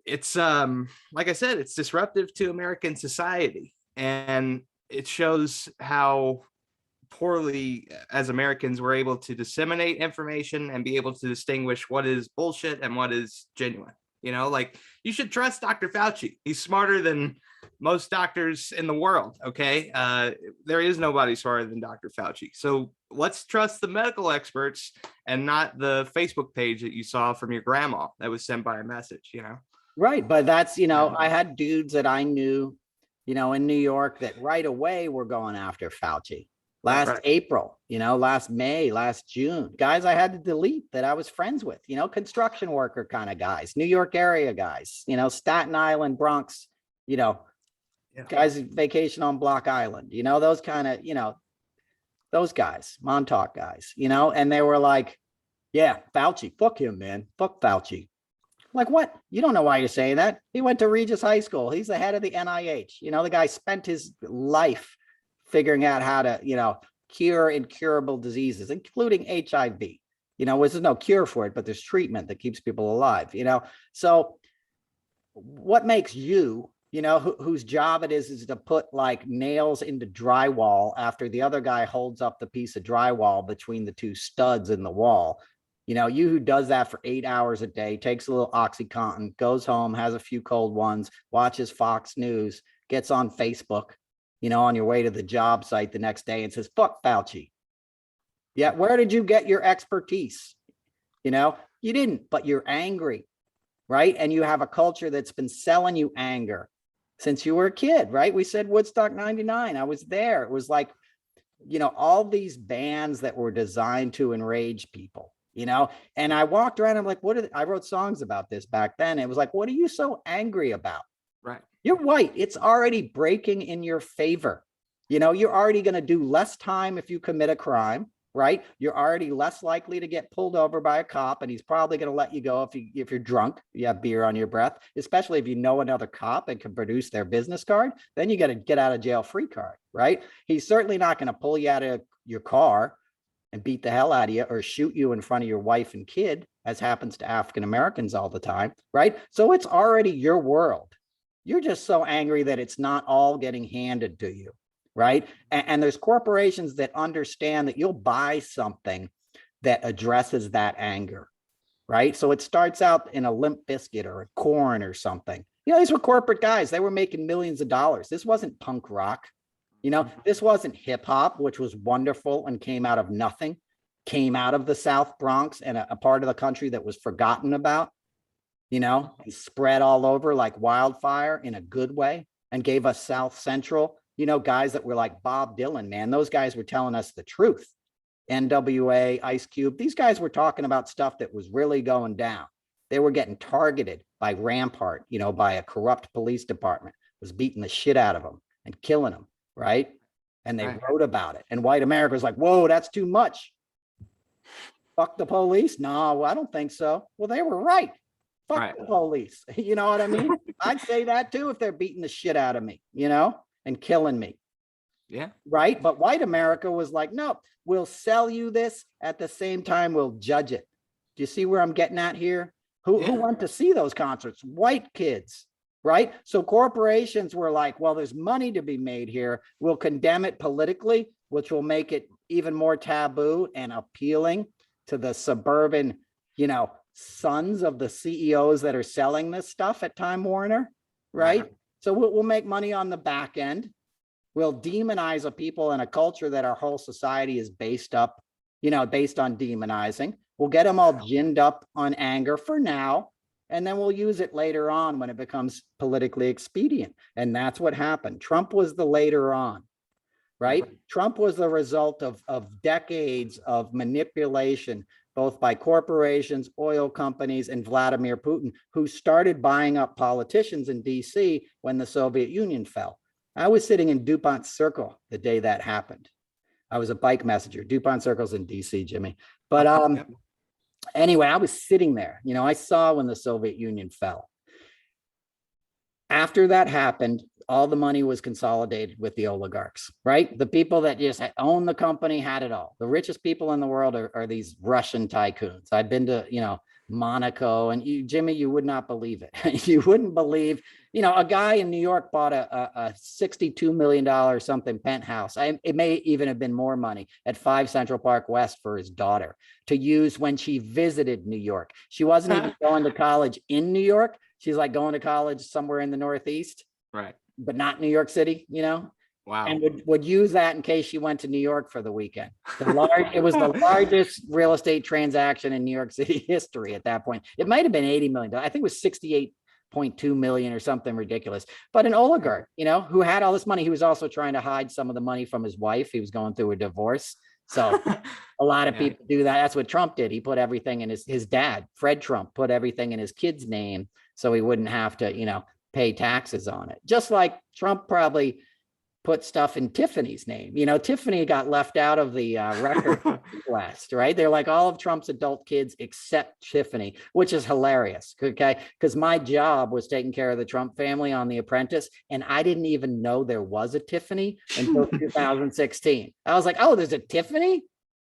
it's like I said, it's disruptive to American society, and it shows how poorly as Americans we're able to disseminate information and be able to distinguish what is bullshit and what is genuine. Like you should trust Dr. Fauci. He's smarter than most doctors in the world. Okay. There is nobody smarter than Dr. Fauci. So let's trust the medical experts and not the Facebook page that you saw from your grandma that was sent by a message, Right. But that's, I had dudes that I knew, in New York that right away were going after Fauci. Last April, last May, last June, guys I had to delete that I was friends with, construction worker kind of guys, New York area guys, Staten Island, Bronx, guys vacation on Block Island, those kind of, those guys, Montauk guys, and they were like, yeah, Fauci, fuck him, man. Fuck Fauci. Like, what? You don't know why you're saying that. He went to Regis High School. He's the head of the NIH. The guy spent his life figuring out how to, cure incurable diseases, including HIV, there's no cure for it, but there's treatment that keeps people alive, So what makes you, whose job it is to put like nails into drywall after the other guy holds up the piece of drywall between the two studs in the wall, you who does that for 8 hours a day, takes a little OxyContin, goes home, has a few cold ones, watches Fox News, gets on Facebook, on your way to the job site the next day and says, fuck Fauci. Yeah. Where did you get your expertise? You didn't, but you're angry, right? And you have a culture that's been selling you anger since you were a kid, right? We said Woodstock 99. I was there. It was like, all these bands that were designed to enrage people, and I walked around. I'm like, I wrote songs about this back then. It was like, what are you so angry about? Right. You're white. It's already breaking in your favor. You're already going to do less time if you commit a crime, right? You're already less likely to get pulled over by a cop, and he's probably going to let you go if you're drunk, you have beer on your breath, especially if you know another cop and can produce their business card. Then you got a get out of jail free card, right? He's certainly not going to pull you out of your car and beat the hell out of you or shoot you in front of your wife and kid, as happens to African Americans all the time, right? So it's already your world. You're just so angry that it's not all getting handed to you, right? And there's corporations that understand that you'll buy something that addresses that anger, right? So it starts out in a Limp Biscuit or a Corn or something. These were corporate guys. They were making millions of dollars. This wasn't punk rock. This wasn't hip hop, which was wonderful and came out of nothing, came out of the South Bronx and a part of the country that was forgotten about. And spread all over like wildfire in a good way, and gave us South Central, guys that were like Bob Dylan, man. Those guys were telling us the truth. NWA, Ice Cube, these guys were talking about stuff that was really going down. They were getting targeted by Rampart, by a corrupt police department, was beating the shit out of them and killing them, right? And they wrote about it. And white America was like, whoa, that's too much. Fuck the police? No, I don't think so. Well, they were right. Fuck the police. You know what I mean? I'd say that too if they're beating the shit out of me, and killing me. Yeah. Right. But white America was like, no, we'll sell you this. At the same time, we'll judge it. Do you see where I'm getting at here? Who went to see those concerts? White kids. Right. So corporations were like, well, there's money to be made here. We'll condemn it politically, which will make it even more taboo and appealing to the suburban, sons of the CEOs that are selling this stuff at Time Warner, right? So we'll make money on the back end. We'll demonize a people and a culture that our whole society is based on demonizing. We'll get them all ginned up on anger for now, and then we'll use it later on when it becomes politically expedient. And that's what happened. Trump was the later on. right? Trump was the result of decades of manipulation, both by corporations, oil companies, and Vladimir Putin, who started buying up politicians in DC when the Soviet Union fell. I was sitting in DuPont Circle the day that happened. I was a bike messenger. DuPont Circle's in DC, Jimmy. But anyway, I was sitting there. You know, I saw when the Soviet Union fell. After that happened, all the money was consolidated with the oligarchs, right? The people that just owned the company had it all. The richest people in the world are these Russian tycoons. I've been to, you know, Monaco, and you, Jimmy, you would not believe it. You wouldn't believe, you know, a guy in New York bought a $62 million something penthouse. It may even have been more money at 5 Central Park West for his daughter to use when she visited New York. She wasn't even going to college in New York. She's like going to college somewhere in the Northeast, right? But not New York City, you know. Wow. And would use that in case she went to New York for the weekend. It was the largest real estate transaction in New York City history at that point. It might have been $80 million. I think it was 68.2 million or something ridiculous. But an oligarch, you know, who had all this money. He was also trying to hide some of the money from his wife. He was going through a divorce. So a lot of people do that. That's what Trump did. He put everything in his dad, Fred Trump, put everything in his kid's name so he wouldn't have to, you know, pay taxes on it. Just like Trump probably put stuff in Tiffany's name. You know, Tiffany got left out of the record list, right? They're like all of Trump's adult kids except Tiffany, which is hilarious, okay? Because my job was taking care of the Trump family on The Apprentice, and I didn't even know there was a Tiffany until 2016. I was like, oh, there's a Tiffany?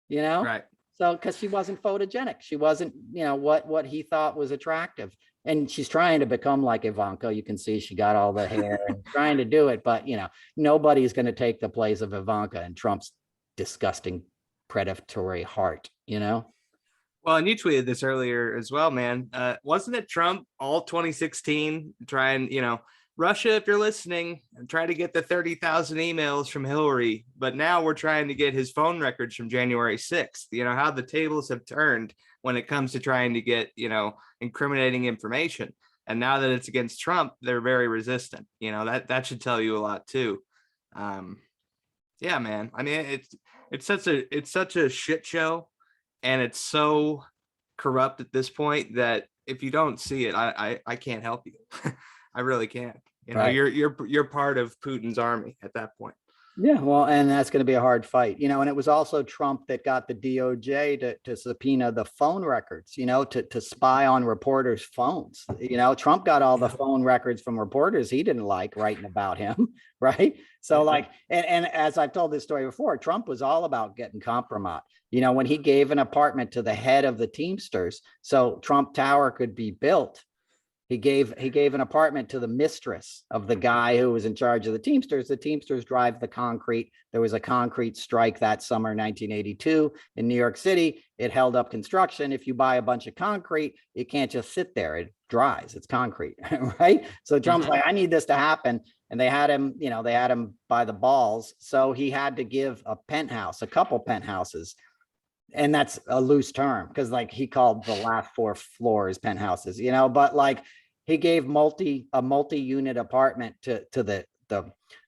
You know? Right. So, because she wasn't photogenic. She wasn't, you know, what he thought was attractive. And she's trying to become like Ivanka. You can see she got all the hair and trying to do it. But, you know, nobody's going to take the place of Ivanka and Trump's disgusting predatory heart, you know? Well, and you tweeted this earlier as well, man. Wasn't it Trump all 2016 trying, you know, Russia, if you're listening, and try to get the 30,000 emails from Hillary. But now we're trying to get his phone records from January 6th. You know, how the tables have turned when it comes to trying to get, you know, incriminating information. And now that it's against Trump, they're very resistant. You know, that should tell you a lot too. Yeah, man. I mean, it's such a shit show, and it's so corrupt at this point that if you don't see it, I can't help you. I really can't. You know, right. You're part of Putin's army at that point. Yeah, well, and that's going to be a hard fight, you know, and it was also Trump that got the DOJ to subpoena the phone records, you know, to spy on reporters' phones. You know, Trump got all the phone records from reporters he didn't like writing about him, right? So like, and as I've told this story before, Trump was all about getting compromise. You know, when he gave an apartment to the head of the Teamsters so Trump Tower could be built, he gave an apartment to the mistress of the guy who was in charge of the Teamsters. The Teamsters drive the concrete. There was a concrete strike that summer, 1982 in New York City. It held up construction. If you buy a bunch of concrete, it can't just sit there. It dries. It's concrete, right? So Trump's like, I need this to happen. And they had him, you know, they had him by the balls. So he had to give a penthouse, a couple penthouses. And that's a loose term because like he called the last 4 floors penthouses, you know, but like he gave a multi-unit apartment to the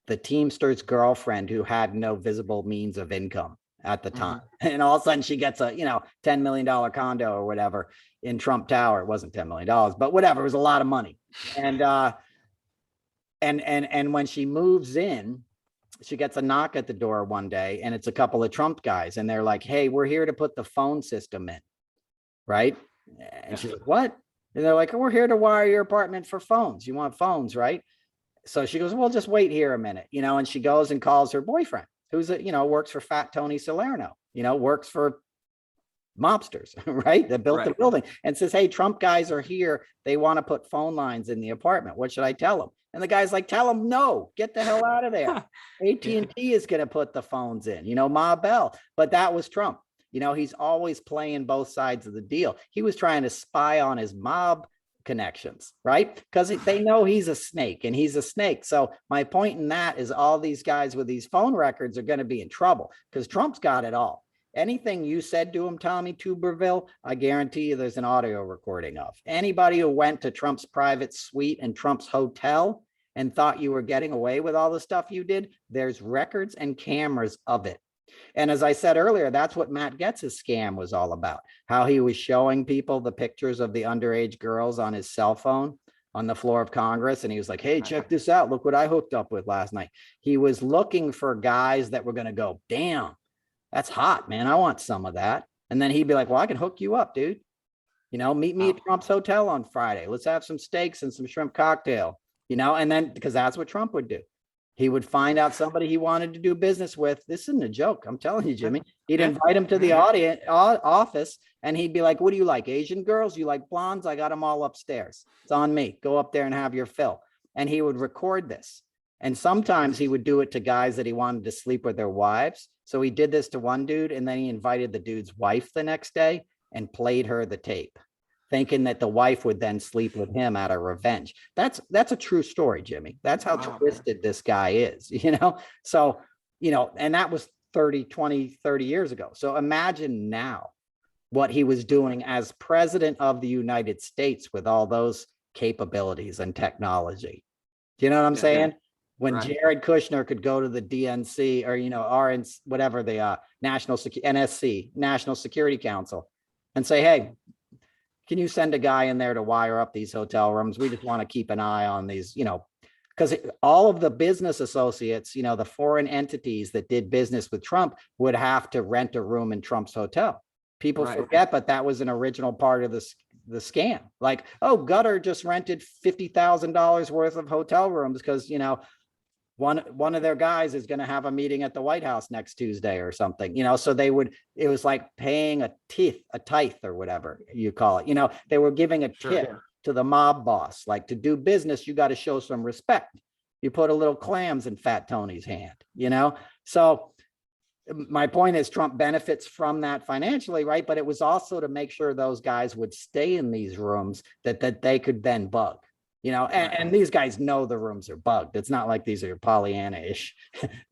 Teamster's girlfriend who had no visible means of income at the time. And all of a sudden she gets a, you know, $10 million condo or whatever in Trump Tower. It wasn't $10 million, but whatever, it was a lot of money. And when she moves in, she gets a knock at the door one day, and it's a couple of Trump guys, and they're like, hey, we're here to put the phone system in, right? And she's like, what? And they're like, we're here to wire your apartment for phones. You want phones, right? So she goes, well, just wait here a minute, you know, and she goes and calls her boyfriend, who's, you know, works for Fat Tony Salerno, you know, works for mobsters, right? That built the building, and says, hey, Trump guys are here. They want to put phone lines in the apartment. What should I tell them? And the guy's like, tell them no, get the hell out of there. AT&T is going to put the phones in, you know, Ma Bell. But that was Trump. You know, he's always playing both sides of the deal. He was trying to spy on his mob connections, right? Because they know he's a snake, and he's a snake. So my point in that is all these guys with these phone records are going to be in trouble because Trump's got it all. Anything you said to him, Tommy Tuberville, I guarantee you there's an audio recording of. Anybody who went to Trump's private suite and Trump's hotel, and thought you were getting away with all the stuff you did, there's records and cameras of it. And as I said earlier, that's what Matt Gaetz's scam was all about, how he was showing people the pictures of the underage girls on his cell phone on the floor of Congress. And he was like, hey, check this out. Look what I hooked up with last night. He was looking for guys that were going to go, damn, that's hot, man. I want some of that. And then he'd be like, well, I can hook you up, dude. You know, meet me at Trump's hotel on Friday. Let's have some steaks and some shrimp cocktail, you know, and then because that's what Trump would do. He would find out somebody he wanted to do business with. This isn't a joke. I'm telling you, Jimmy. He'd invite him to the office and he'd be like, what do you like? Asian girls? You like blondes? I got them all upstairs. It's on me. Go up there and have your fill. And he would record this. And sometimes he would do it to guys that he wanted to sleep with their wives. So he did this to one dude and then he invited the dude's wife the next day and played her the tape, thinking that the wife would then sleep with him out of revenge. That's a true story, Jimmy. That's how twisted this guy is, you know? So, you know, and that was 30 years ago. So imagine now what he was doing as president of the United States with all those capabilities and technology. Do you know what I'm saying? When Jared Kushner could go to the DNC or, you know, RNC, whatever the NSC, National Security Council, and say, hey, can you send a guy in there to wire up these hotel rooms? We just want to keep an eye on these, you know, because all of the business associates, you know, the foreign entities that did business with Trump would have to rent a room in Trump's hotel. People forget, but that was an original part of the scam. Like, oh, Gutter just rented $50,000 worth of hotel rooms because, you know, one of their guys is going to have a meeting at the White House next Tuesday or something, you know, so it was like paying a tithe or whatever you call it. You know, they were giving a tip to the mob boss. Like, to do business, you got to show some respect. You put a little clams in Fat Tony's hand, you know? So my point is Trump benefits from that financially, right? But it was also to make sure those guys would stay in these rooms that they could then bug. You know, and these guys know the rooms are bugged. It's not like these are Pollyanna-ish.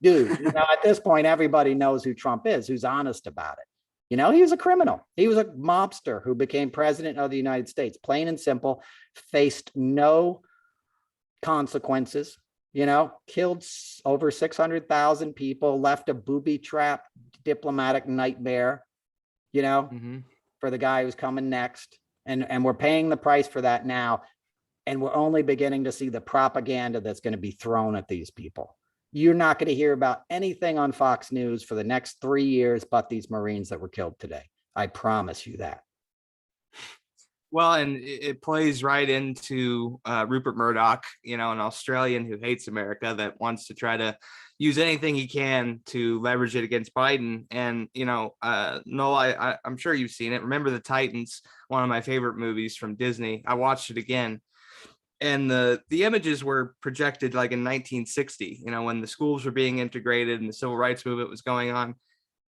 Dude, you know, at this point, everybody knows who Trump is, who's honest about it. You know, he was a criminal. He was a mobster who became president of the United States, plain and simple, faced no consequences, you know, killed over 600,000 people, left a booby-trapped diplomatic nightmare, you know, for the guy who's coming next. And we're paying the price for that now. And we're only beginning to see the propaganda that's going to be thrown at these people. You're not going to hear about anything on Fox News for the next 3 years but these Marines that were killed today. I promise you that. Well, and it plays right into Rupert Murdoch, you know, an Australian who hates America that wants to try to use anything he can to leverage it against Biden. And, you know, Noel, I'm sure you've seen it. Remember the Titans, one of my favorite movies from Disney. I watched it again. And the images were projected like in 1960, you know, when the schools were being integrated and the civil rights movement was going on.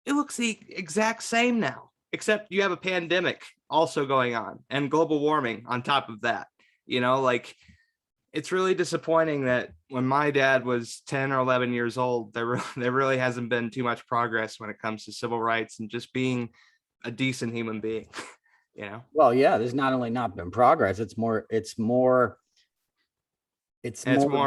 It looks the exact same now, except you have a pandemic also going on and global warming on top of that. You know, like, it's really disappointing that when my dad was 10 or 11 years old, there really hasn't been too much progress when it comes to civil rights and just being a decent human being, you know? Well, yeah, there's not only not been progress, it's more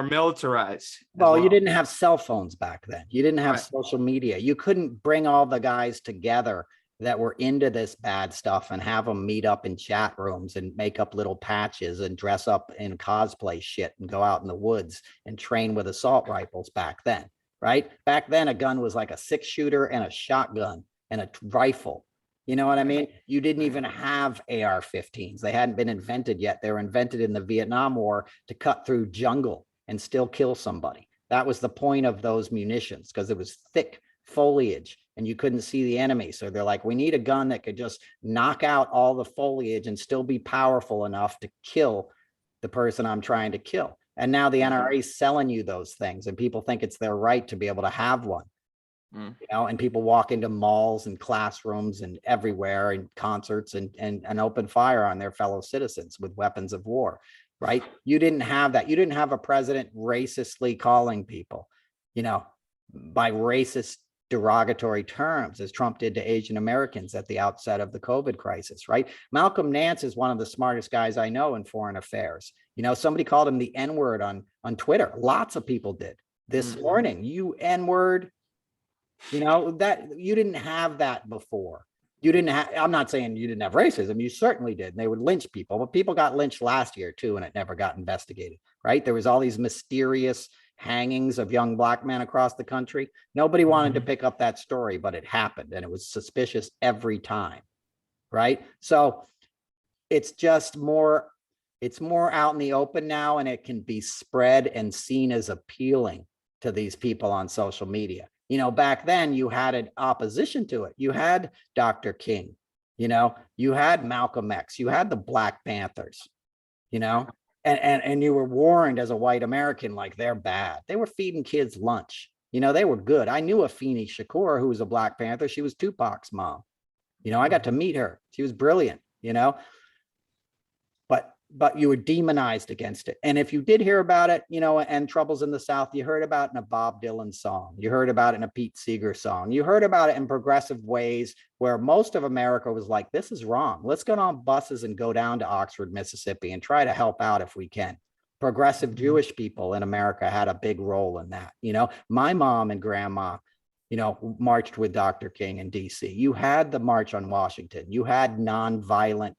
militarized. Well, you didn't have cell phones back then. You didn't have social media. You couldn't bring all the guys together that were into this bad stuff and have them meet up in chat rooms and make up little patches and dress up in cosplay shit and go out in the woods and train with assault rifles back then, right? Back then, a gun was like a 6-shooter and a shotgun and a rifle. You know what I mean? You didn't even have AR-15s. They hadn't been invented yet. They were invented in the Vietnam War to cut through jungle and still kill somebody. That was the point of those munitions, because it was thick foliage and you couldn't see the enemy. So they're like, we need a gun that could just knock out all the foliage and still be powerful enough to kill the person I'm trying to kill. And now the NRA is selling you those things and people think it's their right to be able to have one. You know, and people walk into malls and classrooms and everywhere and concerts and open fire on their fellow citizens with weapons of war, right? You didn't have that. You didn't have a president racistly calling people, you know, by racist derogatory terms as Trump did to Asian Americans at the outset of the COVID crisis, right? Malcolm Nance is one of the smartest guys I know in foreign affairs. You know, somebody called him the N-word on Twitter. Lots of people did this morning. You N-word, you know, that you didn't have that before. You didn't have, I'm not saying you didn't have racism. You certainly did. And they would lynch people, but people got lynched last year too, and it never got investigated, right? There was all these mysterious hangings of young Black men across the country. Nobody wanted to pick up that story, but it happened, and it was suspicious every time, right? So it's just more, it's more out in the open now, and it can be spread and seen as appealing to these people on social media. You know, back then you had an opposition to it. You had Dr. King, you know, you had Malcolm X, you had the Black Panthers, you know, and you were warned as a white American, like, they're bad. They were feeding kids lunch. You know, they were good. I knew Afeni Shakur, who was a Black Panther. She was Tupac's mom. You know, I got to meet her. She was brilliant, you know, but you were demonized against it. And if you did hear about it, you know, and Troubles in the South, you heard about it in a Bob Dylan song. You heard about it in a Pete Seeger song. You heard about it in progressive ways where most of America was like, this is wrong. Let's get on buses and go down to Oxford, Mississippi and try to help out if we can. Progressive Jewish people in America had a big role in that. You know, my mom and grandma, you know, marched with Dr. King in DC. You had the March on Washington. You had nonviolent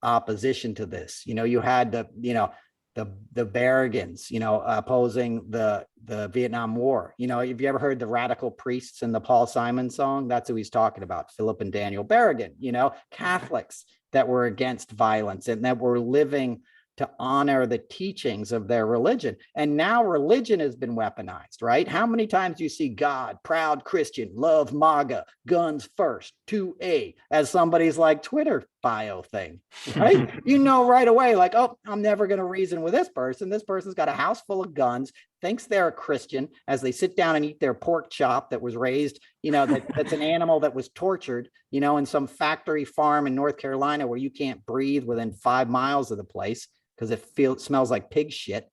opposition to this. You know, you had the, you know, the Berrigans, you know, opposing the Vietnam War. You know, have you ever heard the Radical Priests in the Paul Simon song? That's who he's talking about, Philip and Daniel Berrigan. You know, Catholics that were against violence and that were living to honor the teachings of their religion. And now religion has been weaponized, right? How many times do you see God, proud Christian, love MAGA, guns first, 2A, as somebody's like Twitter bio thing, right? You know right away, like, oh, I'm never going to reason with this person. This person's got a house full of guns, thinks they're a Christian as they sit down and eat their pork chop that was raised, you know, that's an animal that was tortured, you know, in some factory farm in North Carolina where you can't breathe within 5 miles of the place because it smells like pig shit.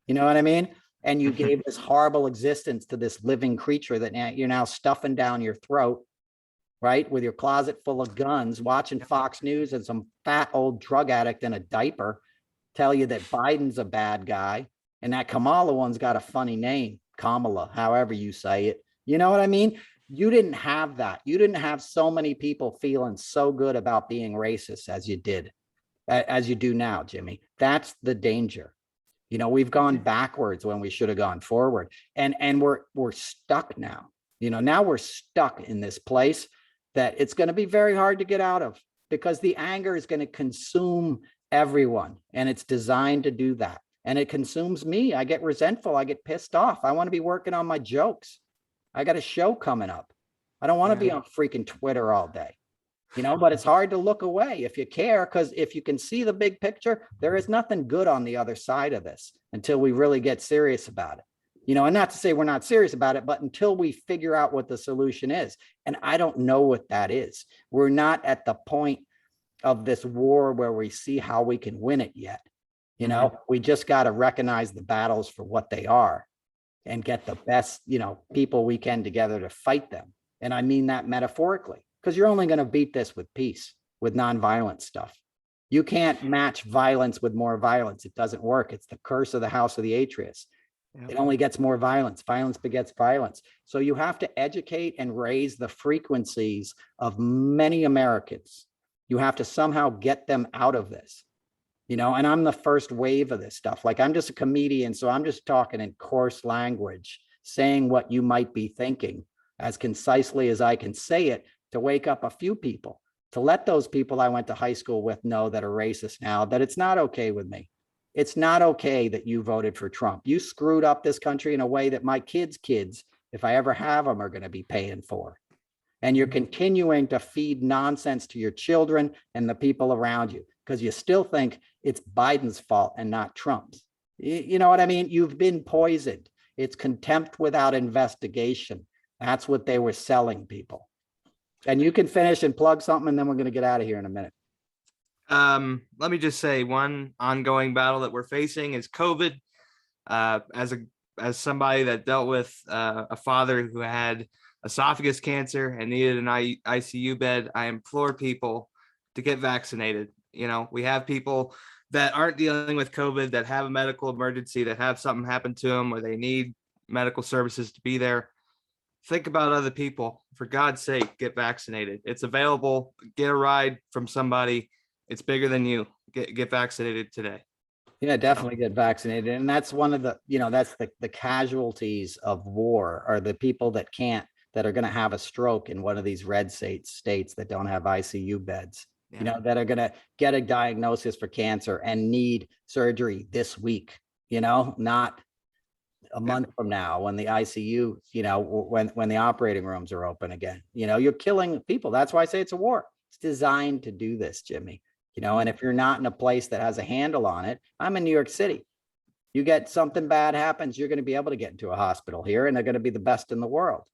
You know what I mean? And you gave this horrible existence to this living creature that you're now stuffing down your throat, right? With your closet full of guns, watching Fox News and some fat old drug addict in a diaper tell you that Biden's a bad guy. And that Kamala one's got a funny name, Kamala, however you say it. You know what I mean? You didn't have that. You didn't have so many people feeling so good about being racist as you did. As you do now, Jimmy. That's the danger. You know, we've gone backwards when we should have gone forward, and we're stuck now. You know, now we're stuck in this place that it's going to be very hard to get out of because the anger is going to consume everyone, and it's designed to do that. And it consumes me. I get resentful. I get pissed off. I want to be working on my jokes. I got a show coming up. I don't want to be on freaking Twitter all day. You know, but it's hard to look away if you care, because if you can see the big picture, there is nothing good on the other side of this until we really get serious about it. You know, and not to say we're not serious about it, but until we figure out what the solution is. And I don't know what that is. We're not at the point of this war where we see how we can win it yet. You know, we just got to recognize the battles for what they are and get the best, you know, people we can together to fight them. And I mean that metaphorically. Because you're only going to beat this with peace, with nonviolent stuff. You can't match violence with more violence. It doesn't work. It's the curse of the house of the Atreus. It only gets more violence. Violence begets violence. So you have to educate and raise the frequencies of many Americans. You have to somehow get them out of this. You know, and I'm the first wave of this stuff. Like, I'm just a comedian, so I'm just talking in coarse language, saying what you might be thinking as concisely as I can say it, to wake up a few people, to let those people I went to high school with know that are racist now, that it's not okay with me. It's not okay that you voted for Trump. You screwed up this country in a way that my kids, if I ever have them, are going to be paying for. And you're continuing to feed nonsense to your children and the people around you because you still think it's Biden's fault and not Trump's. You know what I mean? You've been poisoned. It's contempt without investigation. That's what they were selling people. And you can finish and plug something, and then we're going to get out of here in a minute. Let me just say, one ongoing battle that we're facing is COVID. As somebody that dealt with a father who had esophagus cancer and needed an ICU bed, I implore people to get vaccinated. You know, we have people that aren't dealing with COVID, that have a medical emergency, that have something happen to them where they need medical services to be there. Think about other people. For God's sake, get vaccinated. It's available. Get a ride from somebody. It's bigger than you. Get vaccinated today. Yeah, definitely get vaccinated. And that's one of the, that's the casualties of war, are the people that are going to have a stroke in one of these red states that don't have ICU beds, that are going to get a diagnosis for cancer and need surgery this week, not a month from now when the ICU, when the operating rooms are open again. You're killing people. That's why I say it's a war. It's designed to do this, Jimmy. And if you're not in a place that has a handle on it, I'm in New York City. You get something bad happens, you're going to be able to get into a hospital here, and they're going to be the best in the world.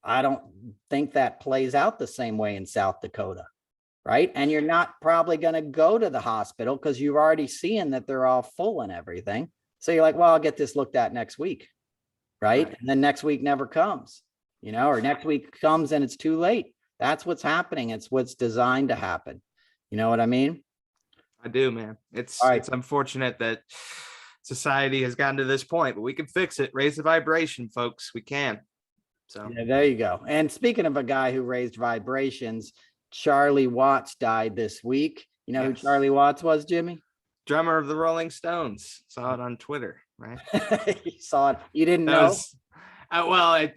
I don't think that plays out the same way in South Dakota, right? And you're not probably going to go to the hospital because you're already seeing that they're all full and everything. So you're like, well, I'll get this looked at next week, right? And then next week never comes, or next week comes and it's too late. That's what's happening. It's what's designed to happen. You know what I mean? I do, man. It's unfortunate that society has gotten to this point, but we can fix it. Raise the vibration, folks. We can. So yeah, there you go. And speaking of a guy who raised vibrations, Charlie Watts died this week. You know who Charlie Watts was, Jimmy? Drummer of the Rolling Stones. Saw it on Twitter, right? You saw it. You didn't know? I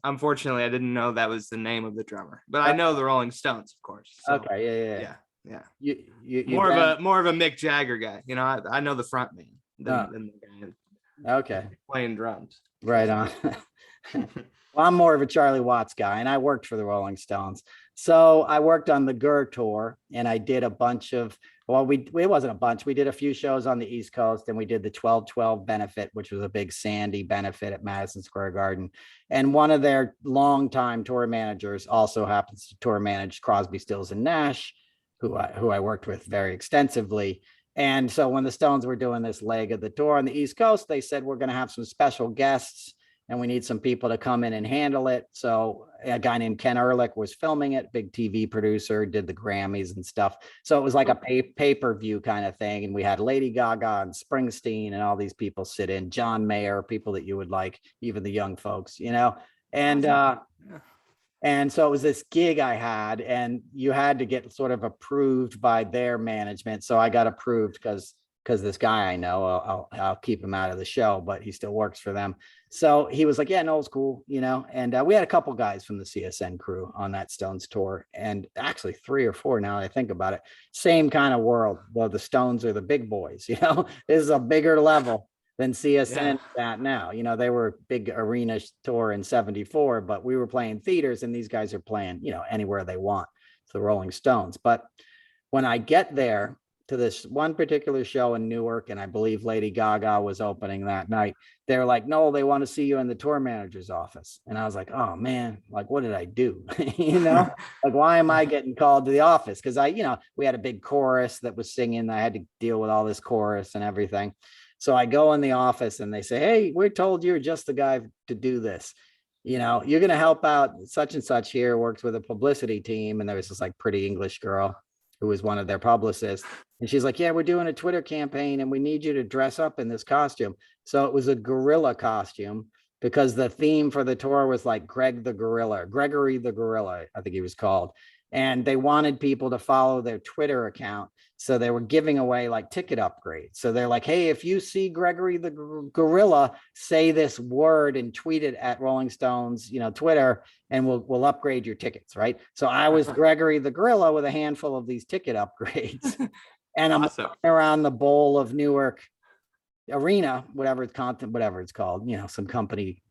unfortunately I didn't know that was the name of the drummer, but I know the Rolling Stones, of course. So, okay, yeah. You more of a Mick Jagger guy. I know the front man than the guy playing drums. Right on. Well, I'm more of a Charlie Watts guy, and I worked for the Rolling Stones. So I worked on the Gurr tour, and I did a bunch of, it wasn't a bunch. We did a few shows on the East Coast, and we did the 12/12 benefit, which was a big Sandy benefit at Madison Square Garden. And one of their longtime tour managers also happens to tour manage Crosby, Stills, and Nash, who I worked with very extensively. And so when the Stones were doing this leg of the tour on the East Coast, they said, we're going to have some special guests and we need some people to come in and handle it. So a guy named Ken Ehrlich was filming it, big TV producer, did the Grammys and stuff. So it was like a pay-per-view kind of thing. And we had Lady Gaga and Springsteen and all these people sit in, John Mayer, people that you would like, even the young folks, And so it was this gig I had, and you had to get sort of approved by their management. So I got approved because this guy I know, I'll keep him out of the show, but he still works for them. So he was like, yeah, Noel's cool, and we had a couple guys from the CSN crew on that Stones tour, and actually 3 or 4 now that I think about it. Same kind of world. Well, the Stones are the big boys, this is a bigger level than CSN at now. They were big arena tour in 74, but we were playing theaters and these guys are playing, anywhere they want. It's the Rolling Stones. But when I get there to this one particular show in Newark, and I believe Lady Gaga was opening that night, they're like, no, they want to see you in the tour manager's office. And I was like, oh man, like, what did I do? Like, why am I getting called to the office? Because we had a big chorus that was singing. I had to deal with all this chorus and everything. So I go in the office and they say, hey, we're told you're just the guy to do this. You're going to help out such and such here, works with a publicity team. And there was this like pretty English girl who was one of their publicists. And she's like, yeah, we're doing a Twitter campaign and we need you to dress up in this costume. So it was a gorilla costume because the theme for the tour was like Gregory the Gorilla, I think he was called. And they wanted people to follow their Twitter account. So they were giving away like ticket upgrades. So they're like, hey, if you see Gregory the Gorilla, say this word and tweet it at Rolling Stones, Twitter, and we'll upgrade your tickets, right? So I was Gregory the Gorilla with a handful of these ticket upgrades. And I'm around the bowl of Newark Arena, whatever it's called, some company,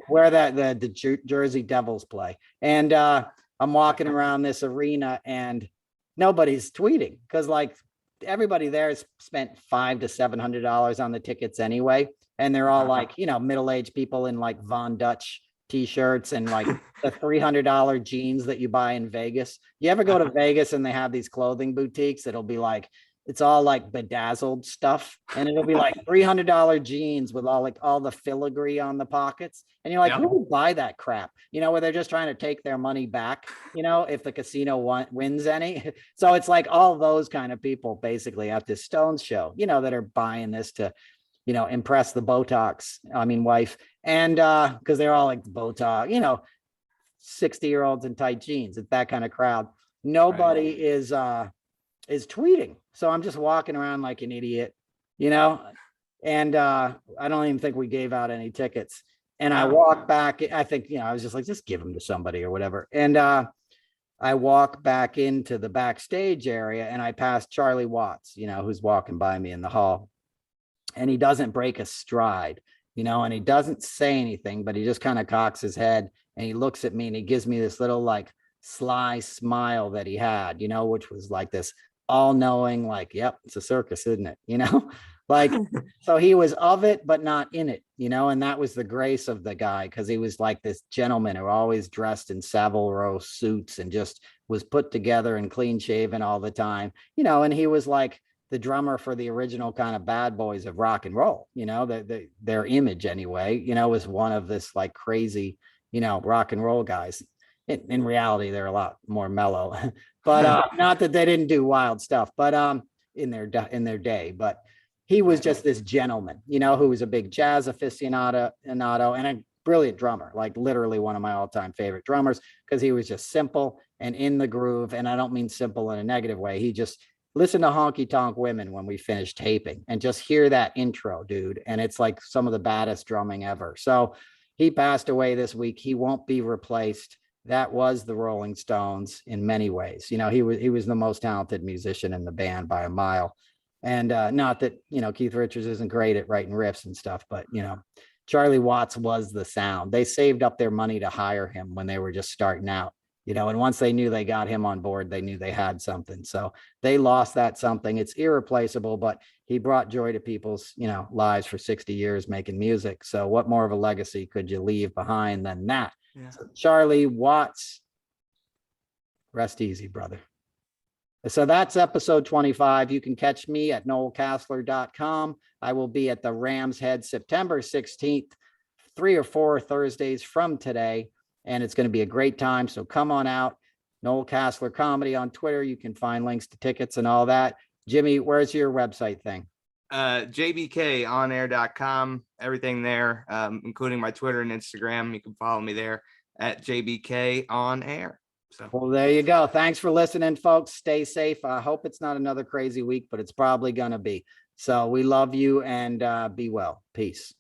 where the Jersey Devils play. And I'm walking around this arena and nobody's tweeting because like everybody there has spent $500 to $700 on the tickets anyway. And they're all like, middle-aged people in like Von Dutch t-shirts and like the $300 jeans that you buy in Vegas. You ever go to Vegas and they have these clothing boutiques? It'll be like, it's all like bedazzled stuff, and it'll be like $300 jeans with all the filigree on the pockets, and you're like, Yep. who would buy that crap? Where they're just trying to take their money back, if the casino wins any. So it's like all those kind of people basically at this Stones show, that are buying this to, impress the wife, and because they're all like Botox, 60-year-olds in tight jeans. It's that kind of crowd. Nobody is tweeting. So I'm just walking around like an idiot, and I don't even think we gave out any tickets. And I walk back. I think, I was just like, just give them to somebody or whatever. And I walk back into the backstage area, and I pass Charlie Watts, who's walking by me in the hall. And he doesn't break a stride, and he doesn't say anything, but he just kind of cocks his head and he looks at me and he gives me this little like sly smile that he had, which was like this all-knowing, like, yep, it's a circus, isn't it? Like, so he was of it, but not in it, and that was the grace of the guy, because he was like this gentleman who always dressed in Savile Row suits and just was put together and clean shaven all the time, and he was like the drummer for the original kind of bad boys of rock and roll, their image anyway, was one of this like crazy, rock and roll guys. In reality, they're a lot more mellow, but not that they didn't do wild stuff, but in their day. But he was just this gentleman, who was a big jazz aficionado and a brilliant drummer, like literally one of my all-time favorite drummers, because he was just simple and in the groove. And I don't mean simple in a negative way. He just listened to Honky Tonk Women when we finished taping, and just hear that intro, dude. And it's like some of the baddest drumming ever. So he passed away this week. He won't be replaced. That was the Rolling Stones in many ways. He was the most talented musician in the band by a mile. And not that, Keith Richards isn't great at writing riffs and stuff, but, Charlie Watts was the sound. They saved up their money to hire him when they were just starting out, and once they knew they got him on board, they knew they had something. So they lost that something. It's irreplaceable, but he brought joy to people's, lives for 60 years making music. So what more of a legacy could you leave behind than that? Yeah. So Charlie Watts, rest easy, brother. So that's episode 25. You can catch me at noelcasler.com. I will be at the Rams Head September 16th, 3 or 4 Thursdays from today, and it's going to be a great time. So come on out. Noel Casler Comedy on Twitter. You can find links to tickets and all that. Jimmy, where's your website thing? jbkonair.com, everything there, including my Twitter and Instagram. You can follow me there at jbkonair. So, well, there you go. Thanks for listening, folks. Stay safe. I hope it's not another crazy week, but it's probably going to be. So we love you, and be well. Peace.